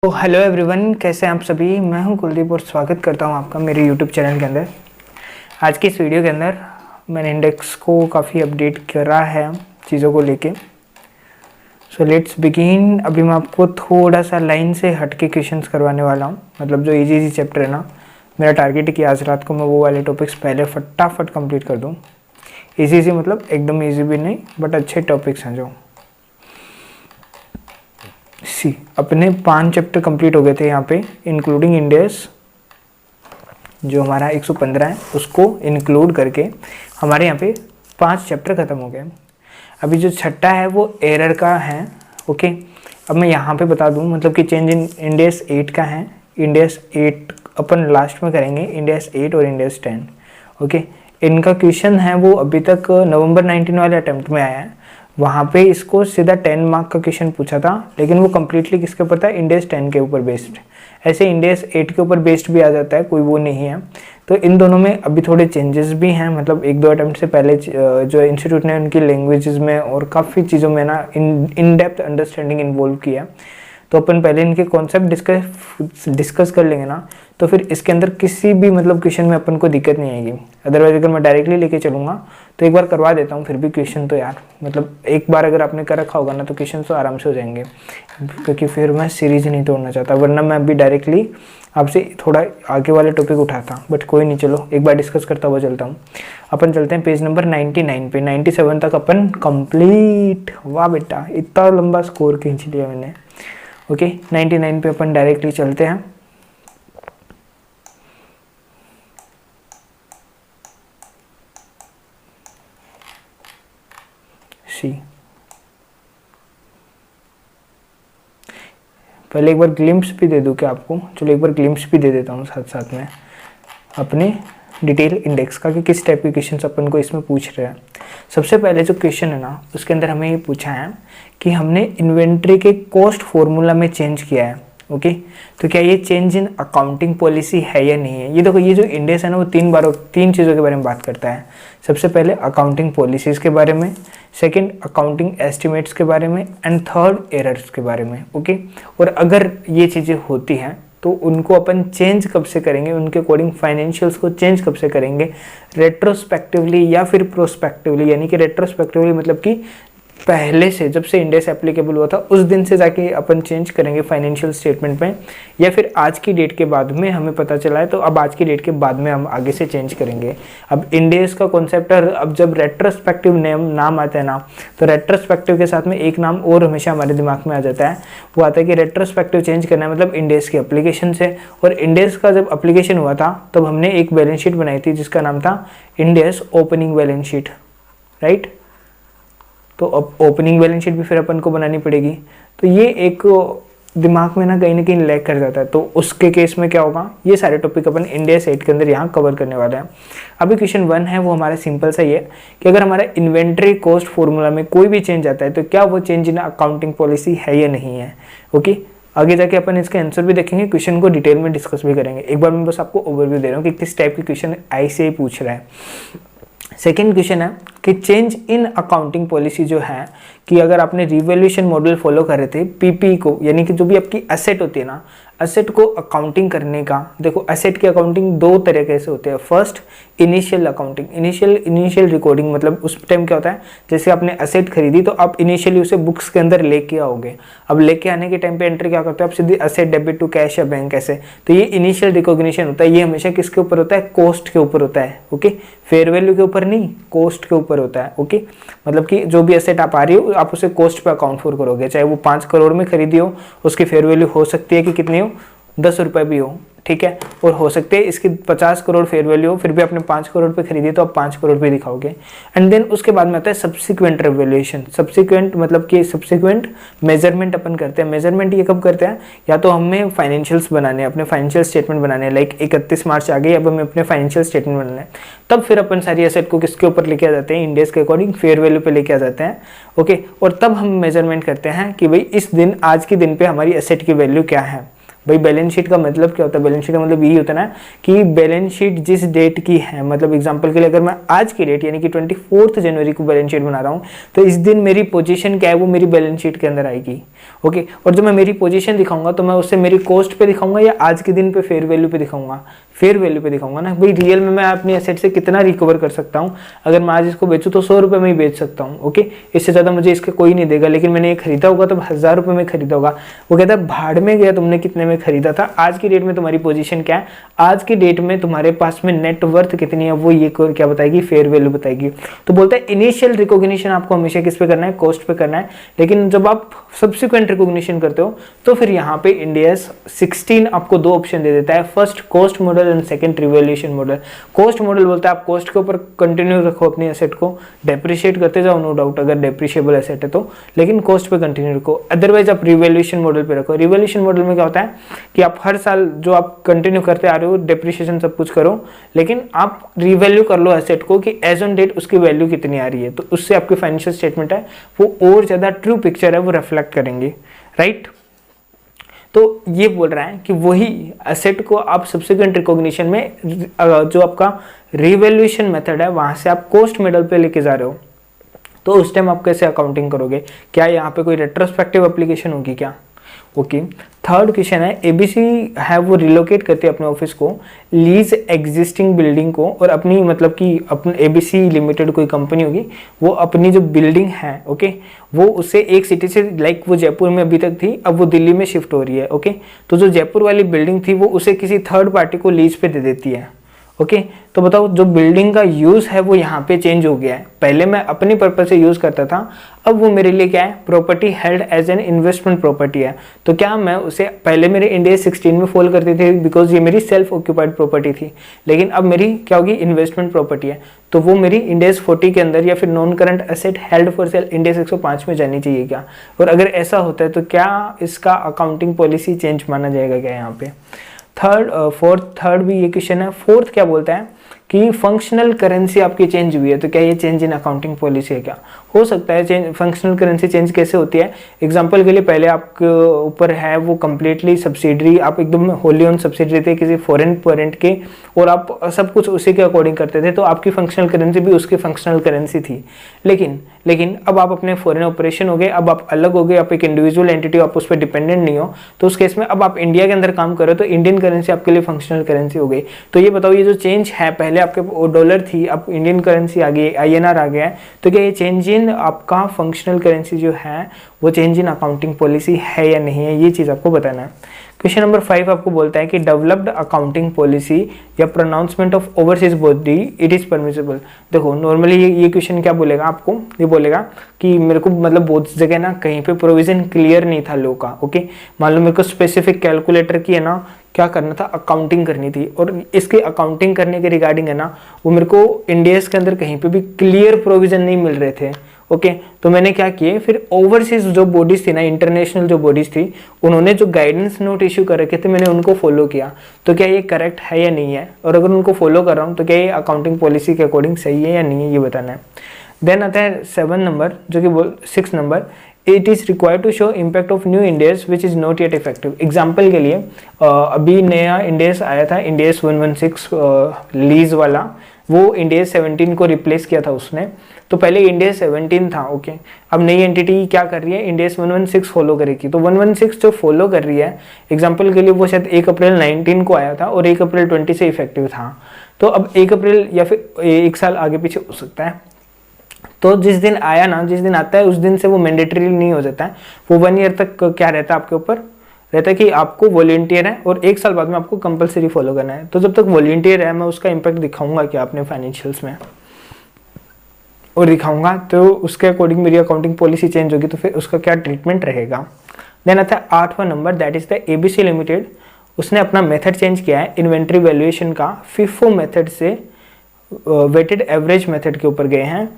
तो hello everyone, कैसे हैं आप सभी। मैं हूं कुलदीप और स्वागत करता हूं आपका मेरे यूट्यूब चैनल के अंदर। आज की इस वीडियो के अंदर मैंने इंडेक्स को काफ़ी अपडेट करा है चीज़ों को लेके। So let's begin. अभी मैं आपको थोड़ा सा लाइन से हट के क्वेश्चंस करवाने वाला हूं। मतलब जो इजी चैप्टर है ना, मेरा टारगेट है कि आज रात को मैं वो वाले टॉपिक्स पहले फटाफट कंप्लीट कर दूँ। ईजी मतलब एकदम ईजी भी नहीं, बट अच्छे टॉपिक्स हैं जो अपने 5 चैप्टर कंप्लीट हो गए थे यहाँ पे, इंक्लूडिंग इंडेक्स जो हमारा 115 है उसको इंक्लूड करके हमारे यहाँ पे 5 चैप्टर खत्म हो गए। अभी जो छठा है वो एरर का है। ओके, अब मैं यहाँ पे बता दूँ मतलब कि चेंज इन इंडेक्स 8 का है। इंडेक्स 8 अपन लास्ट में करेंगे, इंडेक्स 8 और इंडेक्स 10। ओके, इनका क्वेश्चन है वो अभी तक नवंबर 19 वाले अटेम्प्ट में आया है। वहाँ पे इसको सीधा 10 मार्क का क्वेश्चन पूछा था, लेकिन वो कम्प्लीटली किसके ऊपर था, इंडेक्स 10 के ऊपर बेस्ड। ऐसे इंडेक्स 8 के ऊपर बेस्ड भी आ जाता है, कोई वो नहीं है। तो इन दोनों में अभी थोड़े चेंजेस भी हैं। मतलब 1-2 अटेम्प्ट से पहले जो इंस्टीट्यूट ने उनकी लैंग्वेजेस में और काफ़ी चीज़ों में ना इन डेप्थ अंडरस्टैंडिंग इन्वॉल्व किया। तो अपन पहले इनके कॉन्सेप्ट डिस्कस कर लेंगे ना, तो फिर इसके अंदर किसी भी मतलब क्वेश्चन में अपन को दिक्कत नहीं आएगी। अदरवाइज अगर मैं डायरेक्टली लेके चलूँगा तो एक बार करवा देता हूँ, फिर भी क्वेश्चन तो यार मतलब एक बार अगर आपने कर रखा होगा ना तो क्वेश्चन तो आराम से हो जाएंगे, क्योंकि फिर मैं सीरीज नहीं तोड़ना चाहता। वरना मैं अभी डायरेक्टली आपसे थोड़ा आगे वाले टॉपिक उठाता, बट कोई नहीं, चलो एक बार डिस्कस करता हुआ चलता हूँ। अपन चलते हैं पेज नंबर 99 पे। 97 तक अपन कंप्लीट। वाह बेटा, इतना लंबा स्कोर खींच लिया मैंने। ओके, 99 पे अपन डायरेक्टली चलते हैं। पहले एक बार ग्लिम्प्स भी दे दूं क्या आपको। चलो एक बार ग्लिम्प्स भी दे देता हूँ साथ साथ में अपने डिटेल इंडेक्स का कि किस टाइप के क्वेश्चन अपन को इसमें पूछ रहे हैं। सबसे पहले जो क्वेश्चन है ना उसके अंदर हमें ये पूछा है कि हमने इन्वेंट्री के कॉस्ट फॉर्मूला में चेंज किया है। ओके, तो क्या ये चेंज इन अकाउंटिंग पॉलिसी है या नहीं है। ये देखो, ये जो इंडेक्स है ना वो 3 चीज़ों के बारे में बात करता है। सबसे पहले अकाउंटिंग पॉलिसीज के बारे में, सेकंड अकाउंटिंग एस्टिमेट्स के बारे में, एंड थर्ड एरर्स के बारे में। ओके, और अगर ये चीज़ें होती हैं तो उनको अपन चेंज कब से करेंगे, उनके अकॉर्डिंग फाइनेंशियल्स को चेंज कब से करेंगे, रेट्रोस्पेक्टिवली या फिर प्रोस्पेक्टिवली। यानी कि रेट्रोस्पेक्टिवली मतलब कि पहले से जब से इंडेक्स एप्लीकेबल हुआ था उस दिन से जाके अपन चेंज करेंगे फाइनेंशियल स्टेटमेंट में, या फिर आज की डेट के बाद में हमें पता चला है तो अब आज की डेट के बाद में हम आगे से चेंज करेंगे। अब इंडेक्स का कॉन्सेप्ट है, अब जब रेट्रोस्पेक्टिव नाम आता है ना, तो रेट्रोस्पेक्टिव के साथ में एक नाम और हमेशा हमारे दिमाग में आ जाता है, वो आता है कि रेट्रोस्पेक्टिव चेंज करना है मतलब इंडेक्स की एप्लीकेशन से। और इंडेक्स का जब एप्लीकेशन हुआ था तब हमने एक बैलेंस शीट बनाई थी जिसका नाम था index opening balance sheet, right. तो अब ओपनिंग बैलेंस शीट भी फिर अपन को बनानी पड़ेगी। तो ये एक दिमाग में ना कहीं लैग कर जाता है। तो उसके केस में क्या होगा, ये सारे टॉपिक अपन इंडेक्स 8 के अंदर यहाँ कवर करने वाले हैं। अभी क्वेश्चन 1 है वो हमारा सिंपल सा ही है कि अगर हमारा इन्वेंट्री कॉस्ट फॉर्मूला में कोई भी चेंज आता है तो क्या वो चेंज इन अकाउंटिंग पॉलिसी है या नहीं है। ओके, आगे जाके अपन इसके आंसर भी देखेंगे, क्वेश्चन को डिटेल में डिस्कस भी करेंगे। एक बार मैं बस आपको ओवरव्यू दे रहा हूँ कि किस टाइप के क्वेश्चन ऐसे ही पूछ रहा है। सेकेंड क्वेश्चन है कि चेंज इन अकाउंटिंग पॉलिसी जो है कि अगर आपने रिवैल्यूएशन मॉडल फॉलो कर रहे थे पीपी को, यानी कि जो भी आपकी एसेट होती है ना, एसेट को अकाउंटिंग करने का, देखो एसेट की अकाउंटिंग 2 तरीके से होते हैं। First initial accounting, initial recording मतलब उस टाइम क्या होता है, जैसे आपने एसेट खरीदी तो आप इनिशियली उसे बुक्स के अंदर लेके आओगे। अब लेके आने के टाइम पे एंट्री क्या करते हो आप, सीधी एसेट डेबिट टू कैश या बैंक ऐसे। तो ये इनिशियल रिकॉग्निशन होता है। ये हमेशा किसके ऊपर होता है, कॉस्ट के ऊपर होता है। ओके, फेयर वैल्यू के ऊपर नहीं, कॉस्ट के ऊपर होता है। ओके, मतलब कि जो भी एसेट आप आ रही हो आप उसे कॉस्ट पे अकाउंट फॉर करोगे, चाहे वो 5 करोड़ में खरीदी हो, उसकी फेयर वैल्यू हो सकती है कि कितनी हो, 10 रुपए भी हो, ठीक है, और हो सकते हैं इसकी 50 करोड़ फेयर वैल्यू हो, फिर भी आपने 5 करोड़ पे खरीदी तो आप 5 करोड़ पे दिखाओगे। एंड देन उसके बाद में आता है सब्सिक्वेंट रिवैल्यूएशन। सब्सिक्वेंट मतलब कि सब्सिक्वेंट मेजरमेंट अपन करते हैं। मेजरमेंट ये कब करते हैं, या तो हमें फाइनेंशियल्स बनाने हैं, अपने फाइनेंशियल स्टेटमेंट बनाने हैं, लाइक 31 मार्च आ गई, अब हमें अपने फाइनेंशियल स्टेटमेंट बनाना है, तब फिर अपन सारी एसेट को किसके ऊपर लेके आ जाते हैं, इंडेक्स के अकॉर्डिंग फेयर वैल्यू पे लेके आ जाते हैं। ओके, और तब हम मेजरमेंट करते हैं कि भाई इस दिन, आज के दिन पे हमारी एसेट की वैल्यू क्या है। भाई बैलेंस शीट का मतलब क्या होता है, बैलेंस शीट का मतलब यही होता है ना कि बैलेंस शीट जिस डेट की है, मतलब एग्जांपल के लिए अगर मैं आज की डेट यानी कि 24 जनवरी को बैलेंस शीट बना रहा हूँ तो इस दिन मेरी पोजीशन क्या है वो मेरी बैलेंस शीट के अंदर आएगी। ओके, और जब मैं मेरी पोजीशन दिखाऊंगा तो मैं उससे मेरी कॉस्ट पे दिखाऊंगा या आज के दिन पे फेयर वैल्यू पे दिखाऊंगा, फेयर वैल्यू पे दिखाऊंगा ना। भाई रियल में मैं अपनी एसेट से कितना रिकवर कर सकता हूँ, अगर मैं आज इसको बेचूँ तो 100 रुपये में ही बेच सकता हूँ। ओके, इससे ज़्यादा मुझे इसके कोई नहीं देगा, लेकिन मैंने ये खरीदा होगा तो 1000 रुपये में खरीदा होगा। वो कहता है भाड़ में गया, तुमने कितने में खरीदा था, आज की डेट में तुम्हारी पोजीशन क्या है, आज की डेट में तुम्हारे पास में नेटवर्थ कितनी है, वो ये क्या बताएगी, फेयर वैल्यू बताएगी। तो बोलता है इनिशियल रिकॉग्निशन आपको हमेशा किस पे करना है, कॉस्ट पे करना है, लेकिन जब आप सब्सिक्वेंट रिकॉग्निशन करते हो तो फिर यहाँ पे इंडिया 16 आपको दो ऑप्शन दे देता है, first cost model and second revaluation model. Cost model बोलता है आप कॉस्ट के ऊपर कंटिन्यू रखो अपनी एसेट को, डेप्रिशिएट करते जाओ नो डाउट अगर डेप्रिशिएबल एसेट है तो, लेकिन कॉस्ट पे कंटिन्यू रखो। अदरवाइज आप रिवैल्यूएशन मॉडल पे रखो। रिवैल्यूएशन मॉडल में क्या होता है कि आप हर साल जो आप कंटिन्यू करते आ रहे हो डेप्रिशिएशन सब कुछ करो, लेकिन आप रिवैल्यू कर लो एसेट को कि एज ऑन डेट उसकी वैल्यू कितनी आ रही है, तो उससे आपकी फाइनेंशियल स्टेटमेंट है वो और ज्यादा ट्रू पिक्चर है वो रिफ्लेक्ट करेंगे, राइट। तो ये बोल रहा है कि वही एसेट को आप सब्सिक्वेंट रिकॉग्निशन में जो आपका रिवैल्यूएशन मेथड है वहां से आप कॉस्ट मॉडल पे लेके जा रहे हो, तो उस टाइम आप कैसे अकाउंटिंग करोगे, क्या यहाँ पे कोई रेट्रोस्पेक्टिव एप्लीकेशन होगी क्या। ओके, थर्ड क्वेश्चन है एबीसी है वो रिलोकेट करते हैं अपने ऑफिस को लीज एग्जिस्टिंग बिल्डिंग को, और अपनी मतलब कि अपने एबीसी लिमिटेड कोई कंपनी होगी वो अपनी जो बिल्डिंग है ओके वो उससे एक सिटी से लाइक वो जयपुर में अभी तक थी अब वो दिल्ली में शिफ्ट हो रही है। ओके, तो जो जयपुर वाली बिल्डिंग थी वो उसे किसी थर्ड पार्टी को लीज पे दे देती है। ओके, तो बताओ जो बिल्डिंग का यूज है वो यहाँ पे चेंज हो गया है, पहले मैं अपनी पर्पज से यूज करता था, अब वो मेरे लिए क्या है, property held as an investment property है। तो क्या मैं उसे पहले मेरे इंडिया 16 में फॉल करती थी बिकॉज ये मेरी सेल्फ ऑक्यूपाइड प्रॉपर्टी थी, लेकिन अब मेरी क्या होगी, इन्वेस्टमेंट प्रॉपर्टी है, तो वो मेरी इंडेस 40 के अंदर या फिर non current asset held for sale Ind AS 105 में जानी चाहिए क्या। और अगर ऐसा होता है तो क्या इसका अकाउंटिंग पॉलिसी चेंज माना जाएगा क्या यहाँ पे। थर्ड भी ये क्वेश्चन है। फोर्थ क्या बोलता है कि फंक्शनल करेंसी आपकी चेंज हुई है, तो क्या ये चेंज इन अकाउंटिंग पॉलिसी है क्या, हो सकता है चेंज। फंक्शनल करेंसी चेंज कैसे होती है, एग्जांपल के लिए पहले आपके ऊपर है वो कंप्लीटली सब्सिडरी, आप एकदम होली ऑन सब्सिडरी थे किसी फॉरेन पेरेंट के और आप सब कुछ उसी के अकॉर्डिंग करते थे, तो आपकी फंक्शनल करेंसी भी उसकी फंक्शनल करेंसी थी। लेकिन अब आप अपने फॉरेन ऑपरेशन हो गए, अब आप अलग हो गए, आप एक इंडिविजुअल एंटिटी, आप उस पर डिपेंडेंट नहीं हो, तो उस केस में अब आप इंडिया के अंदर काम करो तो इंडियन करेंसी आपके लिए फंक्शनल करेंसी हो गई। तो ये बताओ ये जो चेंज है, पहले आपके डॉलर थी अब इंडियन करेंसी आ गई, INR आ गया है, तो क्या ये चेंज इन आपका फंक्शनल करेंसी जो है वो चेंज इन अकाउंटिंग पॉलिसी है या नहीं है, ये चीज आपको बताना है। क्वेश्चन नंबर 5 आपको बोलता है कि डेवलप्ड अकाउंटिंग पॉलिसी या pronouncement of overseas body it is permissible. देखो नॉर्मली ये क्वेश्चन क्या बोलेगा आपको, ये बोलेगा कि मेरे को मतलब बहुत जगह ना कहीं पे प्रोविजन क्लियर नहीं था लॉ का। ओके, मान लो मेरे को स्पेसिफिक कैलकुलेटर की है ना क्या करना था, अकाउंटिंग करनी थी, और इसके अकाउंटिंग करने के रिगार्डिंग है ना वो मेरे को इंडिया के अंदर कहीं पे भी क्लियर प्रोविजन नहीं मिल रहे थे। ओके, तो मैंने क्या किए, फिर ओवरसीज जो बॉडीज थी ना, इंटरनेशनल जो बॉडीज थी, उन्होंने जो गाइडेंस नोट इश्यू कर रखे थे मैंने उनको फॉलो किया, तो क्या ये करेक्ट है या नहीं है, और अगर उनको फॉलो कर रहा हूँ तो क्या ये अकाउंटिंग पॉलिसी के अकॉर्डिंग सही है या नहीं है, ये बताना है। देन आता है 7 नंबर जो कि 6 number, it is required to show impact of new Ind AS which is not yet effective. Example के लिए अभी नया इंडेस आया था, इंडेस 116 लीज वाला, वो इंडेस 17 को रिप्लेस किया था उसने, तो पहले इंडेस 17 था। ओके, अब नई एंटिटी क्या कर रही है, इंडेस 116 फॉलो करेगी, तो 116 जो फॉलो कर रही है, एग्जाम्पल के लिए वो शायद 1 अप्रैल 19 को आया था और 1 अप्रैल 20 से इफेक्टिव था, तो अब 1 अप्रैल या फिर 1 साल आगे पीछे हो सकता है, तो जिस दिन आया ना, जिस दिन आता है उस दिन से वो मैंडेटरी नहीं हो जाता है, वो 1 ईयर तक क्या रहता है आपके ऊपर रहता है कि आपको वॉलंटियर है और 1 साल बाद में आपको कंपलसरी फॉलो करना है। तो जब तक वॉलंटियर है मैं उसका इम्पैक्ट दिखाऊंगा क्या अपने फाइनेंशियल्स में, और दिखाऊंगा तो उसके अकॉर्डिंग मेरी अकाउंटिंग पॉलिसी चेंज होगी, तो फिर उसका क्या ट्रीटमेंट रहेगा। देन आता है 8वां number, that is the A B C limited, उसने अपना मेथड चेंज किया है इन्वेंट्री वैल्यूएशन का, FIFO मेथड से वेटेड एवरेज मेथड के ऊपर गए हैं।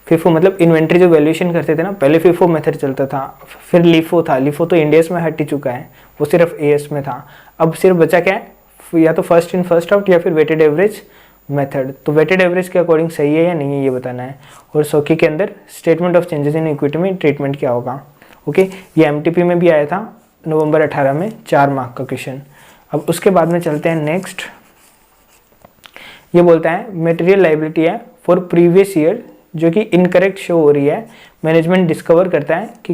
FIFO मतलब इन्वेंट्री जो वैल्यूएशन करते थे ना, पहले FIFO मेथड चलता था, फिर LIFO था, LIFO तो इंडियस में हट ही चुका है, वो सिर्फ AS में था, अब सिर्फ बचा क्या है, या तो फर्स्ट इन फर्स्ट आउट या फिर वेटेड एवरेज मेथड। तो वेटेड एवरेज के अकॉर्डिंग सही है या नहीं है ये बताना है। और सौखी के अंदर statement of changes in equity में ट्रीटमेंट क्या होगा। ओके, ये MTP में भी आया था, नवंबर 18 में 4 मार्क का क्वेश्चन। अब उसके बाद में चलते हैं नेक्स्ट। ये बोलता है मटेरियल लायबिलिटी है फॉर प्रीवियस ईयर जो कि इनकरेक्ट शो हो रही है। मैनेजमेंट डिस्कवर करता है कि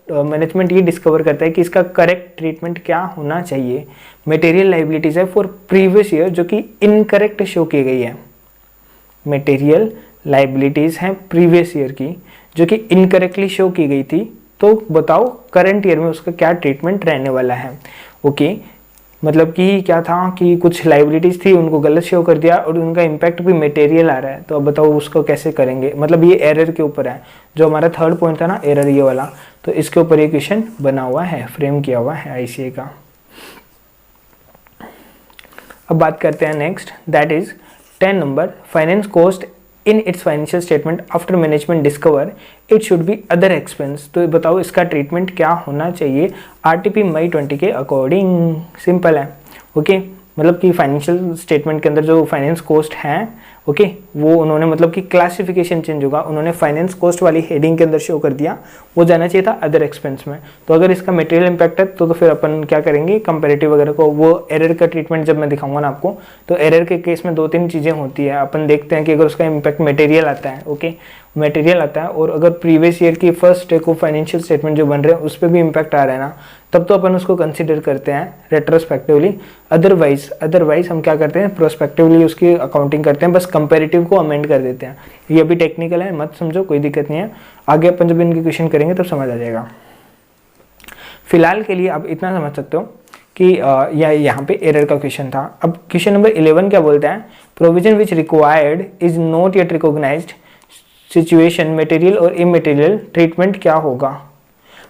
मैनेजमेंट ये डिस्कवर करता है कि इसका करेक्ट ट्रीटमेंट क्या होना चाहिए। मटेरियल लायबिलिटीज है फॉर प्रीवियस ईयर जो कि इनकरेक्ट शो की गई है। मटेरियल लायबिलिटीज हैं प्रीवियस ईयर की जो कि इनकरेक्टली शो की गई थी, तो बताओ करंट ईयर में उसका क्या ट्रीटमेंट रहने वाला है। ओके मतलब कि क्या था कि कुछ लाइबिलिटीज थी उनको गलत शो कर दिया और उनका इम्पैक्ट भी मटेरियल आ रहा है, तो अब बताओ उसको कैसे करेंगे। मतलब ये एरर के ऊपर है, जो हमारा थर्ड पॉइंट था ना एरर ये वाला, तो इसके ऊपर ये क्वेश्चन बना हुआ है, फ्रेम किया हुआ है आईसीए का। अब बात करते हैं next, that is 10 number, finance cost in its financial statement after management discover it should be other expense. तो बताओ इसका ट्रीटमेंट क्या होना चाहिए आरटीपी मई 20 के अकॉर्डिंग। सिंपल है, ओके मतलब कि फाइनेंशियल स्टेटमेंट के अंदर जो फाइनेंस कॉस्ट है, ओके वो उन्होंने मतलब कि क्लासिफिकेशन चेंज होगा, उन्होंने फाइनेंस कॉस्ट वाली हेडिंग के अंदर शो कर दिया, वो जाना चाहिए था अदर एक्सपेंस में। तो अगर इसका मटेरियल इम्पैक्ट है तो फिर अपन क्या करेंगे, कंपैरेटिव वगैरह को, वो एरर का ट्रीटमेंट जब मैं दिखाऊंगा ना आपको, तो एरर के केस में 2-3 चीज़ें होती है। अपन देखते हैं कि अगर उसका इम्पैक्ट मटेरियल आता है, ओके मटेरियल आता है, और अगर प्रीवियस ईयर की फर्स्ट को फाइनेंशियल स्टेटमेंट जो बन रहे हैं उस पर भी इम्पैक्ट आ रहा है ना, तब तो अपन उसको कंसिडर करते हैं रेट्रोस्पेक्टिवली। अदरवाइज हम क्या करते हैं, प्रोस्पेक्टिवली उसकी अकाउंटिंग करते हैं, बस कंपैरेटिव को अमेंड कर देते हैं। ये अभी टेक्निकल है, मत समझो, कोई दिक्कत नहीं है, आगे अपन जब इनके क्वेश्चन करेंगे तब समझ आ जाएगा। फिलहाल के लिए आप इतना समझ सकते हो कि यहाँ पे एरर का क्वेश्चन था। अब क्वेश्चन नंबर 11 क्या बोलता है, provision which required is not yet recognised situation material और इमटेरियल ट्रीटमेंट क्या होगा।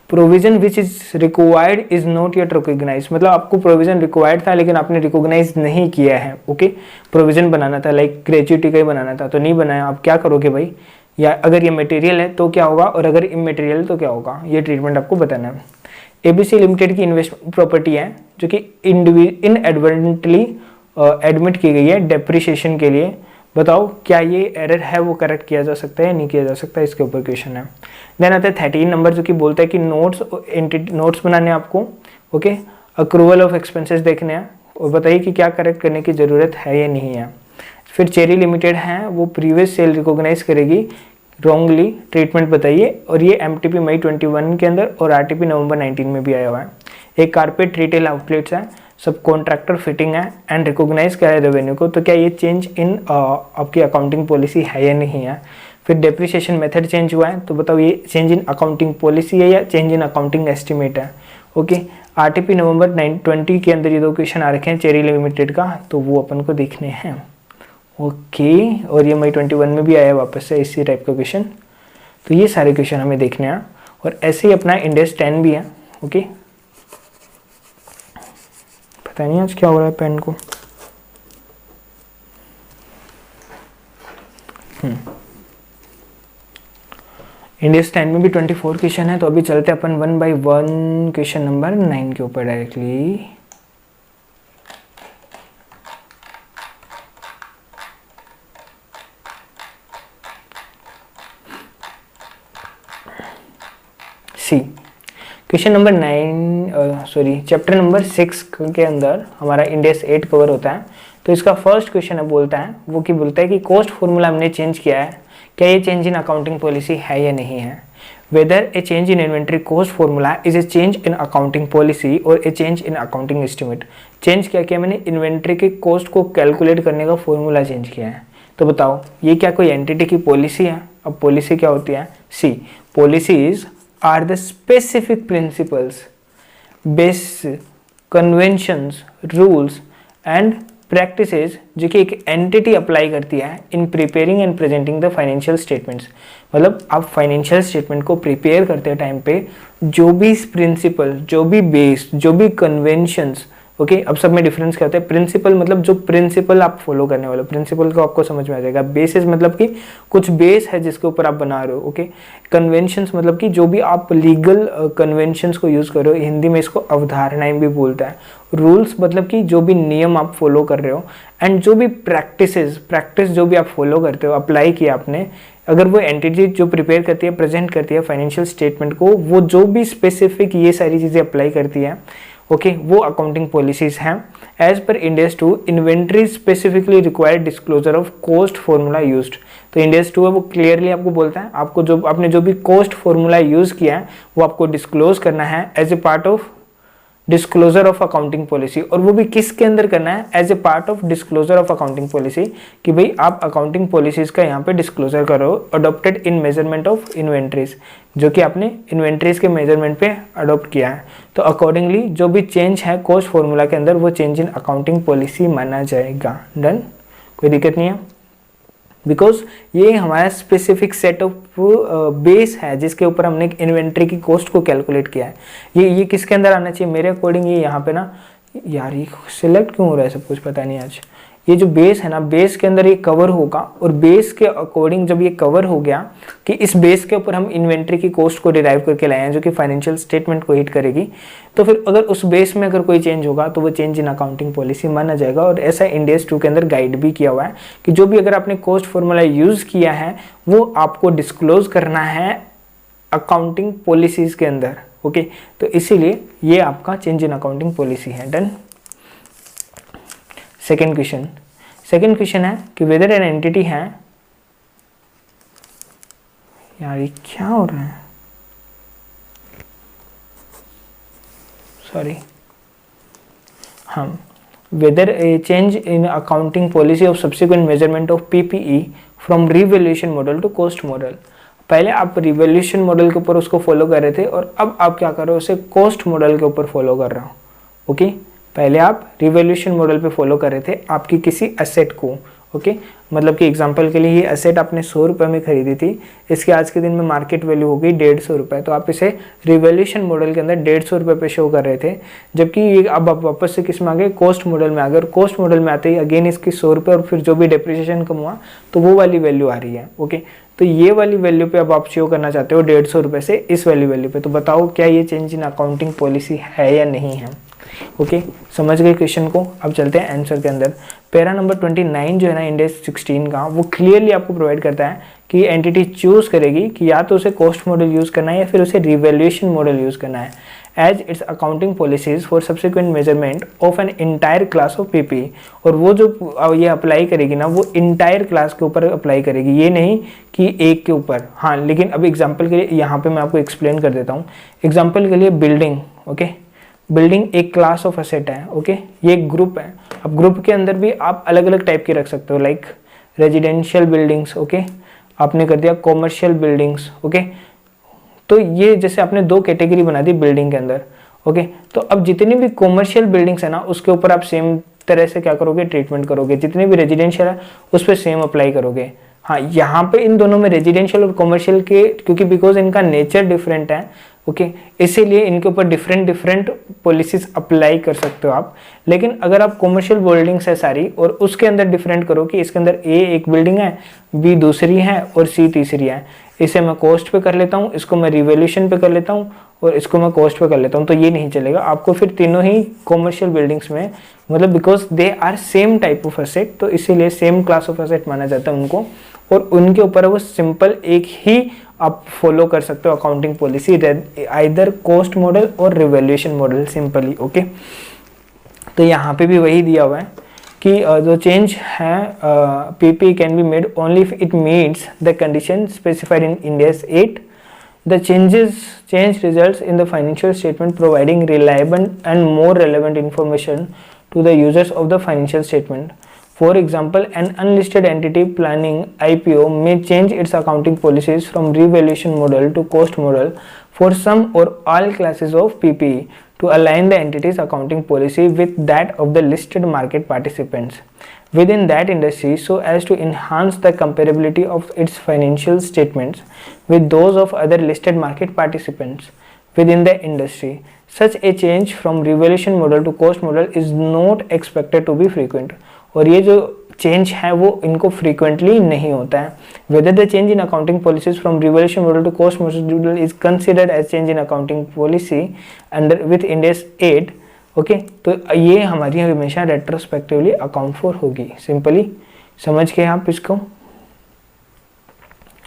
Provision which is required is not yet recognise, मतलब आपको प्रोविजन रिक्वायर्ड था लेकिन आपने रिकॉग्नाइज नहीं किया है। ओके प्रोविजन बनाना था, लाइक ग्रेच्युटी का ही बनाना था तो नहीं बनाया, आप क्या करोगे भाई, या अगर ये मटेरियल है तो क्या होगा और अगर इमटेरियल तो क्या होगा, ये ट्रीटमेंट आपको बताना है। एबीसी लिमिटेड की इन्वेस्टमेंट प्रॉपर्टी है जो कि इनएडवर्टेंटली एडमिट की गई है डेप्रिसिएशन के लिए, बताओ क्या ये एरर है वो करेक्ट किया जा सकता है या नहीं किया जा सकता है, इसके ऊपर क्वेश्चन है। देन आता है 13 नंबर जो कि बोलता है कि नोट्स बनाने हैं आपको, ओके अक्रूवल ऑफ एक्सपेंसेस देखने हैं और बताइए कि क्या करेक्ट करने की ज़रूरत है या नहीं है। फिर चेरी लिमिटेड है वो प्रीवियस सेल रिकॉग्नाइज करेगी, रॉन्गली ट्रीटमेंट बताइए, और ये एमटीपी मई 21 के अंदर और आरटीपी नवंबर 19 में भी आया हुआ है। एक कारपेट रिटेल आउटलेट्स है, सब कॉन्ट्रैक्टर फिटिंग है एंड रिकॉग्नाइज करा है रेवेन्यू को, तो क्या ये चेंज इन आपकी अकाउंटिंग पॉलिसी है या नहीं है। फिर डेप्रिसिएशन मेथड चेंज हुआ है, तो बताओ ये चेंज इन अकाउंटिंग पॉलिसी है या चेंज इन अकाउंटिंग एस्टिमेट है। ओके आरटीपी नवंबर 20 के अंदर ये 2 क्वेश्चन आ रखे हैं चेरी लिमिटेड का, तो वो अपन को देखने हैं। ओके और ये मई 21 में भी आया वापस से इसी टाइप का क्वेश्चन, तो ये सारे क्वेश्चन हमें देखने हैं। और ऐसे ही अपना इंडेक्स 10 भी है। ओके पता नहीं आज क्या हो रहा है पेन को। इंडेक्स 10 में भी 24 क्वेश्चन है, तो अभी चलते हैं अपन 1 बाय 1 क्वेश्चन नंबर 9 के ऊपर डायरेक्टली। सी क्वेश्चन नंबर 9 चैप्टर नंबर 6 के अंदर हमारा इंडेक्स 8 कवर होता है। तो इसका फर्स्ट क्वेश्चन है बोलता है कि कॉस्ट फॉर्मूला हमने चेंज किया है, क्या ये चेंज इन अकाउंटिंग पॉलिसी है या नहीं है। Whether a change in inventory cost formula is a change in accounting policy or a change in accounting estimate. Change क्या किया मैंने, इन्वेंट्री के कॉस्ट को कैलकुलेट करने का फॉर्मूला चेंज किया है। तो बताओ ये क्या कोई एंटिटी की पॉलिसी है। अब पॉलिसी क्या होती है, सी policies are the specific principles, base, conventions, rules and practices जो कि एक एंटिटी अप्लाई करती है in preparing and presenting the financial statements. मतलब आप फाइनेंशियल स्टेटमेंट को प्रिपेयर करते टाइम पे जो भी प्रिंसिपल, जो भी बेस, जो भी कन्वेंशंस, ओके अब सब में डिफरेंस क्या होता है। प्रिंसिपल मतलब जो प्रिंसिपल आप फॉलो करने वाले हो, प्रिंसिपल को आपको समझ में आ जाएगा। बेसिस मतलब कि कुछ बेस है जिसके ऊपर आप बना रहे हो। ओके कन्वेंशंस मतलब कि जो भी आप लीगल कन्वेंशंस को यूज कर रहे हो, हिंदी में इसको अवधारणाएं भी बोलता है। रूल्स मतलब कि जो भी नियम आप फॉलो कर रहे हो, एंड जो भी प्रैक्टिस जो भी आप फॉलो करते हो, अप्लाई किया आपने अगर वो एंटिटी जो प्रिपेयर करती है, प्रेजेंट करती है फाइनेंशियल स्टेटमेंट को, वो जो भी स्पेसिफिक ये सारी चीज़ें अप्लाई करती है, ओके, वो अकाउंटिंग पॉलिसीज हैं। As per Ind AS 2, inventory specifically required disclosure of cost formula used. तो इंडेस 2 है वो क्लियरली आपको बोलता है, आपको जो आपने जो भी कोस्ट फॉर्मूला यूज किया है वो आपको डिस्क्लोज करना है as a part of disclosure of accounting policy. और वो भी किसके अंदर करना है? As a part of disclosure of accounting policy, कि भाई आप अकाउंटिंग पॉलिसीज का यहाँ पे डिस्क्लोजर करो, adopted in measurement of inventories, जो कि आपने इन्वेंट्रीज के मेजरमेंट पे अडॉप्ट किया है। तो अकॉर्डिंगली जो भी चेंज है कोस्ट फॉर्मूला के अंदर, वो चेंज इन अकाउंटिंग पॉलिसी माना जाएगा। डन, कोई दिक्कत नहीं है, बिकॉज ये हमारा स्पेसिफिक सेट ऑफ बेस है जिसके ऊपर हमने इन्वेंट्री की कॉस्ट को कैलकुलेट किया है। ये किसके अंदर आना चाहिए मेरे अकॉर्डिंग? ये यहाँ पे ना, यार ये सिलेक्ट क्यों हो रहा है सब कुछ पता नहीं आज। ये जो बेस है ना, बेस के अंदर ये कवर होगा, और बेस के अकॉर्डिंग जब ये कवर हो गया कि इस बेस के ऊपर हम इन्वेंट्री की कॉस्ट को डिराइव करके लाए हैं जो कि फाइनेंशियल स्टेटमेंट को हिट करेगी, तो फिर अगर उस बेस में अगर कोई चेंज होगा तो वो चेंज इन अकाउंटिंग पॉलिसी माना जाएगा। और ऐसा इंडेस 2 के अंदर गाइड भी किया हुआ है कि जो भी अगर आपने कॉस्ट फॉर्मूला यूज किया है वो आपको डिस्क्लोज करना है अकाउंटिंग पॉलिसीज के अंदर। ओके, तो इसीलिए ये आपका चेंज इन अकाउंटिंग पॉलिसी है। डन। सेकेंड क्वेश्चन है कि वेदर एन एंटिटी है, यार ये क्या हो रहा है, सॉरी, हम whether a change in accounting policy of subsequent measurement of PPE from revaluation model to cost model. पहले आप रिवैल्यूएशन मॉडल के ऊपर उसको फॉलो कर रहे थे और अब आप क्या कर रहे हो, उसे कॉस्ट मॉडल के ऊपर फॉलो कर रहे हो। ओके, पहले आप रिवैल्यूएशन मॉडल पे फॉलो कर रहे थे आपकी किसी एसेट को। ओके, मतलब कि एग्जांपल के लिए ये एसेट आपने 100 रुपये में खरीदी थी, इसके आज के दिन में मार्केट वैल्यू हो गई 150 रुपये, तो आप इसे रिवैल्यूएशन मॉडल के अंदर 150 रुपये पे शो कर रहे थे, जबकि ये अब आप वापस से किस में आ गए, कॉस्ट मॉडल में आ गए। और कॉस्ट मॉडल में आते ही अगेन इसकी 100 रुपये और फिर जो भी डेप्रिसिएशन कम हुआ तो वो वाली वैल्यू आ रही है। ओके, तो ये वाली वैल्यू पे अब आप शो करना चाहते हो 150 रुपये से इस वाली वैल्यू पे, तो बताओ क्या ये चेंज इन अकाउंटिंग पॉलिसी है या नहीं है। ओके, समझ गए क्वेश्चन को। अब चलते हैं आंसर के अंदर। पैरा नंबर 29 जो है ना इंडेक्स 16 का, वो क्लियरली आपको प्रोवाइड करता है कि एंटिटी चूज करेगी कि या तो उसे कॉस्ट मॉडल यूज करना है या फिर उसे रिवैल्यूएशन मॉडल यूज करना है as its accounting policies for subsequent measurement of an entire class of PP. और वो जो ये अप्लाई करेगी ना, वो इंटायर क्लास के ऊपर अप्लाई करेगी, ये नहीं कि एक के ऊपर। हाँ, लेकिन अब एग्जाम्पल के लिए यहाँ पे मैं आपको एक्सप्लेन कर देता हूँ। एग्जाम्पल के लिए बिल्डिंग, ओके, बिल्डिंग एक क्लास ऑफ एसेट है। ओके, ये एक ग्रुप है। अब ग्रुप के अंदर भी आप अलग अलग टाइप के रख सकते हो, लाइक रेजिडेंशियल बिल्डिंग्स, ओके, आपने कर दिया कॉमर्शियल बिल्डिंग्स। ओके, तो ये जैसे आपने 2 कैटेगरी बना दी बिल्डिंग के अंदर। ओके, तो अब जितनी भी कॉमर्शियल बिल्डिंग्स है ना, उसके ऊपर आप सेम तरह से क्या करोगे, ट्रीटमेंट करोगे। जितने भी रेजिडेंशियल है उस पर सेम अप्लाई करोगे। हाँ, यहाँ पे इन दोनों में रेजिडेंशियल और कॉमर्शियल के, क्योंकि बिकॉज इनका नेचर डिफरेंट है, ओके, इसीलिए इनके ऊपर डिफरेंट पॉलिसीज अप्लाई कर सकते हो आप। लेकिन अगर आप कॉमर्शियल बिल्डिंग्स है सारी और उसके अंदर डिफरेंट करो कि इसके अंदर ए एक बिल्डिंग है, बी दूसरी है और सी तीसरी है, इसे मैं कॉस्ट पे कर लेता हूँ, इसको मैं रिवैल्यूएशन पे कर लेता हूँ और इसको मैं कॉस्ट पे कर लेता हूँ, तो ये नहीं चलेगा। आपको फिर तीनों ही कॉमर्शियल बिल्डिंग्स में, मतलब because they are same type of asset, तो इसीलिए सेम क्लास ऑफ एसेट माना जाता है उनको, और उनके ऊपर वो सिंपल एक ही आप फॉलो कर सकते हो accounting policy, either cost model और रिवैल्यूएशन मॉडल सिंपली। ओके, तो यहाँ पे भी वही दिया हुआ है कि जो चेंज है PP can be made only if it meets the condition specified in index 8। The change results in the financial statement providing reliable and more relevant information to the users of the financial statement. For example, an unlisted entity planning IPO may change its accounting policies from revaluation model to cost model for some or all classes of PPE to align the entity's accounting policy with that of the listed market participants within that industry, so as to enhance the comparability of its financial statements with those of other listed market participants within the industry. Such a change from revaluation model to cost model is not expected to be frequent. और ये जो change है वो इनको frequently नहीं होता है। Whether the change in accounting policies from revaluation model to cost model is considered as change in accounting policy under with Index 8, okay, तो ये हमारी हमेशा रेट्रोस्पेक्टिवली अकाउंट फॉर होगी। सिंपली समझ के आप इसको।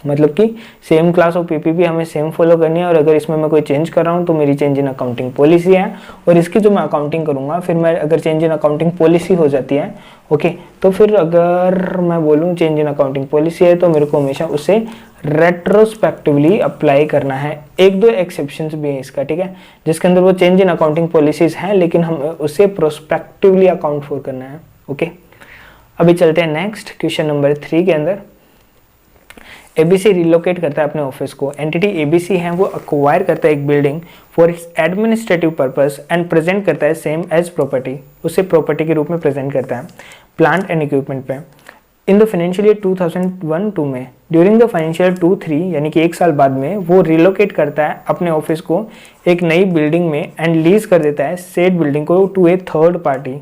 मतलब कि सेम क्लास ऑफ पीपीपी हमें सेम फॉलो करनी है, और अगर इसमें मैं कोई चेंज कर रहा हूँ तो मेरी चेंज इन अकाउंटिंग पॉलिसी है, और इसकी जो मैं अकाउंटिंग करूँगा फिर मैं अगर चेंज इन अकाउंटिंग पॉलिसी हो जाती है, ओके, तो फिर अगर मैं बोलूँ चेंज इन अकाउंटिंग पॉलिसी है तो मेरे को हमेशा उसे रेट्रोस्पेक्टिवली अप्लाई करना है। एक दो एक्सेप्शंस भी है इसका, ठीक है, जिसके अंदर वो चेंज इन अकाउंटिंग पॉलिसीज हैं लेकिन हम उसे प्रोस्पेक्टिवली अकाउंट फॉर करना है, ओके। अभी चलते हैं नेक्स्ट क्वेश्चन नंबर 3 के अंदर। एबीसी रिलोकेट करता है अपने ऑफिस को। एंटिटी एबीसी है वो अक्वायर करता है एक building for its administrative purpose and present करता है सेम एज प्रॉपर्टी, उसे प्रॉपर्टी के रूप में प्रेजेंट करता है प्लांट एंड इक्विपमेंट पे। इन द फाइनेंशियल ईयर 2001-2 में, ड्यूरिंग द फाइनेंशियल 2-3 यानी कि 1 साल बाद में वो रिलोकेट करता है अपने ऑफिस को एक नई बिल्डिंग में एंड लीज कर देता है सेड बिल्डिंग को टू ए थर्ड पार्टी,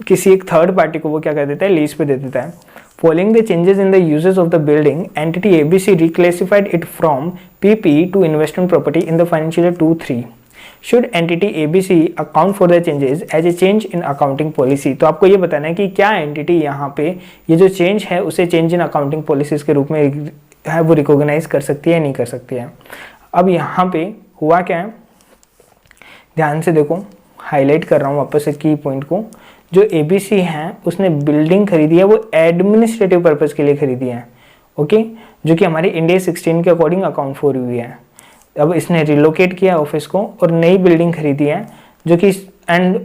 किसी एक थर्ड पार्टी को वो क्या कर देता है, लीज पे दे देता है। Following the changes in the uses of the building, entity ABC reclassified it from PP to investment property in the financial year 2-3. Should entity ABC account for the changes as a change in accounting policy? तो आपको ये बताना है कि क्या entity यहाँ पे ये जो चेंज है उसे चेंज इन अकाउंटिंग पॉलिसीज के रूप में है वो रिकॉग्नाइज कर सकती है या नहीं कर सकती है। अब यहाँ पे हुआ क्या है, ध्यान से देखो, हाईलाइट कर रहा हूँ वापस से की पॉइंट को। जो एबीसी है उसने बिल्डिंग खरीदी है वो एडमिनिस्ट्रेटिव पर्पस के लिए खरीदी है, ओके, जो कि हमारे इंडिया 16 के अकॉर्डिंग अकाउंट फॉर हुई है। अब इसने रिलोकेट किया ऑफिस को और नई बिल्डिंग खरीदी है जो कि एंड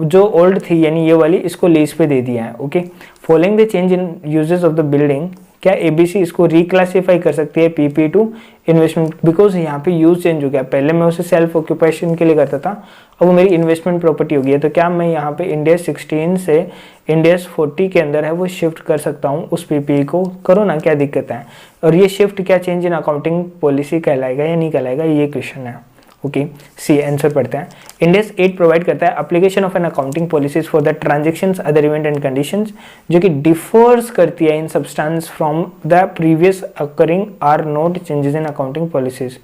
जो ओल्ड थी यानी ये वाली इसको लीज पे दे दिया है, okay. Following the change in uses of the building, क्या एबीसी इसको रिक्लासीफाई कर सकती है पीपी टू इन्वेस्टमेंट, बिकॉज यहाँ पे यूज चेंज हो गया। पहले मैं उसे सेल्फ ऑक्यूपेशन के लिए करता था, अब वो मेरी इन्वेस्टमेंट प्रॉपर्टी हो गई है, तो क्या मैं यहाँ पे इंडिया 16 से इंडिया 40 के अंदर है वो शिफ्ट कर सकता हूँ उस पीपी को? करो ना, क्या दिक्कत है। और ये शिफ्ट क्या चेंज इन अकाउंटिंग पॉलिसी कहलाएगा या नहीं कहलाएगा, ये क्वेश्चन है, ओके। सी आंसर पढ़ते हैं। इंडेस 8 प्रोवाइड करता है application of an accounting policies for the transactions other event and conditions, जो कि डिफर्स करती है in substance from the previous occurring are not changes in accounting policies.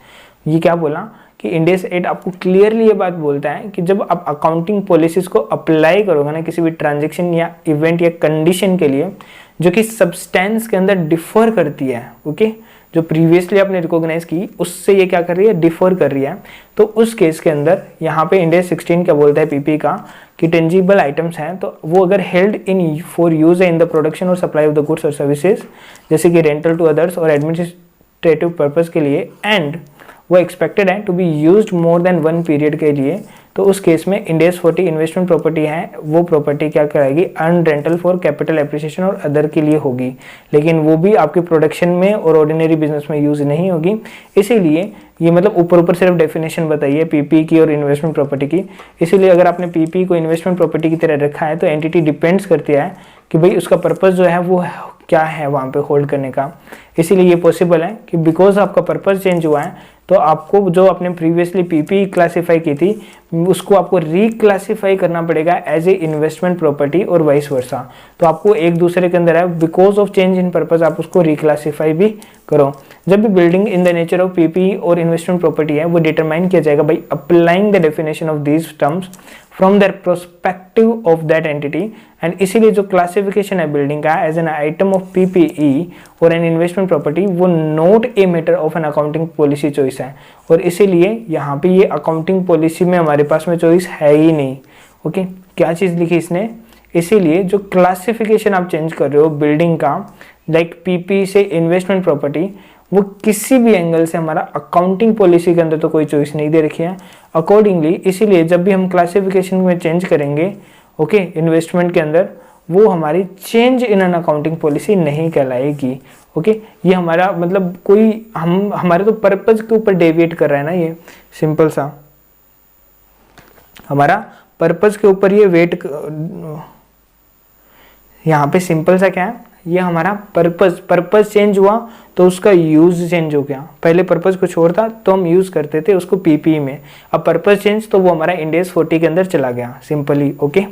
ये क्या बोला कि इंडेस 8 आपको क्लियरली ये बात बोलता है कि जब आप अकाउंटिंग पॉलिसीज को अप्लाई करोगे ना किसी भी ट्रांजेक्शन या इवेंट या कंडीशन के लिए जो कि सब्सटेंस के अंदर डिफर करती है, ओके, जो प्रीवियसली आपने रिकॉग्नाइज की उससे ये क्या कर रही है, डिफर कर रही है, तो उस केस के अंदर यहाँ पे इंडिया 16 क्या बोलता है पीपी का कि टेंजिबल आइटम्स हैं तो वो अगर held in for use in the production और सप्लाई ऑफ द गुड्स और सर्विसेज जैसे कि रेंटल टू अदर्स और एडमिनिस्ट्रेटिव पर्पज के लिए एंड वो एक्सपेक्टेड है to be used more than 1 period के लिए, तो उस केस में इंडिया 40 इन्वेस्टमेंट प्रॉपर्टी है वो प्रॉपर्टी क्या कराएगी, earn rental for capital appreciation और अदर के लिए होगी, लेकिन वो भी आपके प्रोडक्शन में और ऑर्डिनरी बिजनेस में यूज नहीं होगी। इसीलिए ये मतलब ऊपर सिर्फ डेफिनेशन बताई है पीपी की और इन्वेस्टमेंट प्रॉपर्टी की, इसीलिए अगर आपने पीपी को इन्वेस्टमेंट प्रॉपर्टी की तरह रखा है तो एंटिटी डिपेंड्स करती है कि भाई उसका पर्पस जो है वो क्या है वहाँ पे होल्ड करने का। इसीलिए ये पॉसिबल है कि बिकॉज आपका पर्पस चेंज हुआ है तो आपको जो आपने प्रीवियसली पीपी क्लासीफाई की थी उसको आपको रीक्लासीफाई करना पड़ेगा एज ए इन्वेस्टमेंट प्रॉपर्टी और वाइस वर्सा। तो आपको एक दूसरे के अंदर है because of change in purpose आप उसको रिक्लासीफाई भी करो। जब भी building in the nature of PP और इन्वेस्टमेंट प्रॉपर्टी है वो डिटरमाइन किया जाएगा by applying the definition of these terms from the prospective of that entity and इसीलिए जो क्लासिफिकेशन है बिल्डिंग का as an item of PPE और एन इन्वेस्टमेंट प्रॉपर्टी वो not a matter of an accounting policy choice है, और इसीलिए यहाँ पे ये अकाउंटिंग पॉलिसी में हमारे पास में चॉइस है ही नहीं, ओके। क्या चीज़ लिखी इसने, इसीलिए जो क्लासिफिकेशन आप चेंज कर रहे हो बिल्डिंग का लाइक पीपी से इन्वेस्टमेंट प्रॉपर्टी वो किसी भी एंगल से हमारा अकाउंटिंग पॉलिसी के अंदर तो कोई चॉइस नहीं दे रखी है अकॉर्डिंगली। इसीलिए जब भी हम क्लासिफिकेशन में चेंज करेंगे, ओके, इन्वेस्टमेंट के अंदर वो हमारी change in an accounting policy नहीं कहलाएगी, ओके। ये हमारा मतलब कोई हम हमारे तो पर्पज के ऊपर डेविएट कर रहा है ना, ये सिंपल सा हमारा पर्पज के ऊपर ये यहाँ पे सिंपल सा क्या है, ये हमारा पर्पज चेंज हुआ तो उसका यूज चेंज हो गया। पहले पर्पज कुछ और था तो हम यूज करते थे उसको पीपी में, अब पर्पज चेंज तो वो हमारा इंडेस 40 के अंदर चला गया सिंपली, ओके।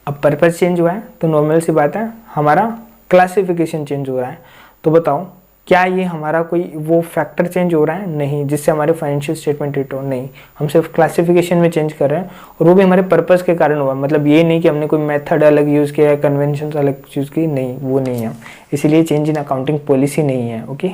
अब पर्पज चेंज हुआ है तो नॉर्मल सी बात है हमारा क्लासिफिकेशन चेंज हो रहा है। तो बताओ क्या ये हमारा कोई वो फैक्टर चेंज हो रहा है? नहीं, जिससे हमारे फाइनेंशियल स्टेटमेंट हिट हो, नहीं, हम सिर्फ क्लासिफिकेशन में चेंज कर रहे हैं और वो भी हमारे पर्पस के कारण हुआ। मतलब ये नहीं कि हमने कोई मेथड अलग यूज़ किया है, कन्वेंशन अलग यूज़ की, नहीं, वो नहीं है, इसीलिए चेंज इन अकाउंटिंग पॉलिसी नहीं है। ओके,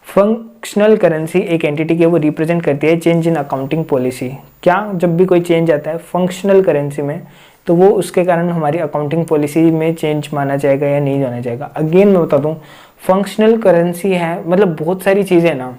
फंक्शनल करेंसी एक एंटिटी के वो रिप्रेजेंट करती है चेंज इन अकाउंटिंग पॉलिसी। क्या जब भी कोई चेंज आता है फंक्शनल करेंसी में, तो वो उसके कारण हमारी अकाउंटिंग पॉलिसी में चेंज माना जाएगा या नहीं माना जाएगा? अगेन मैं बता दूं, फंक्शनल करेंसी है मतलब बहुत सारी चीज़ें ना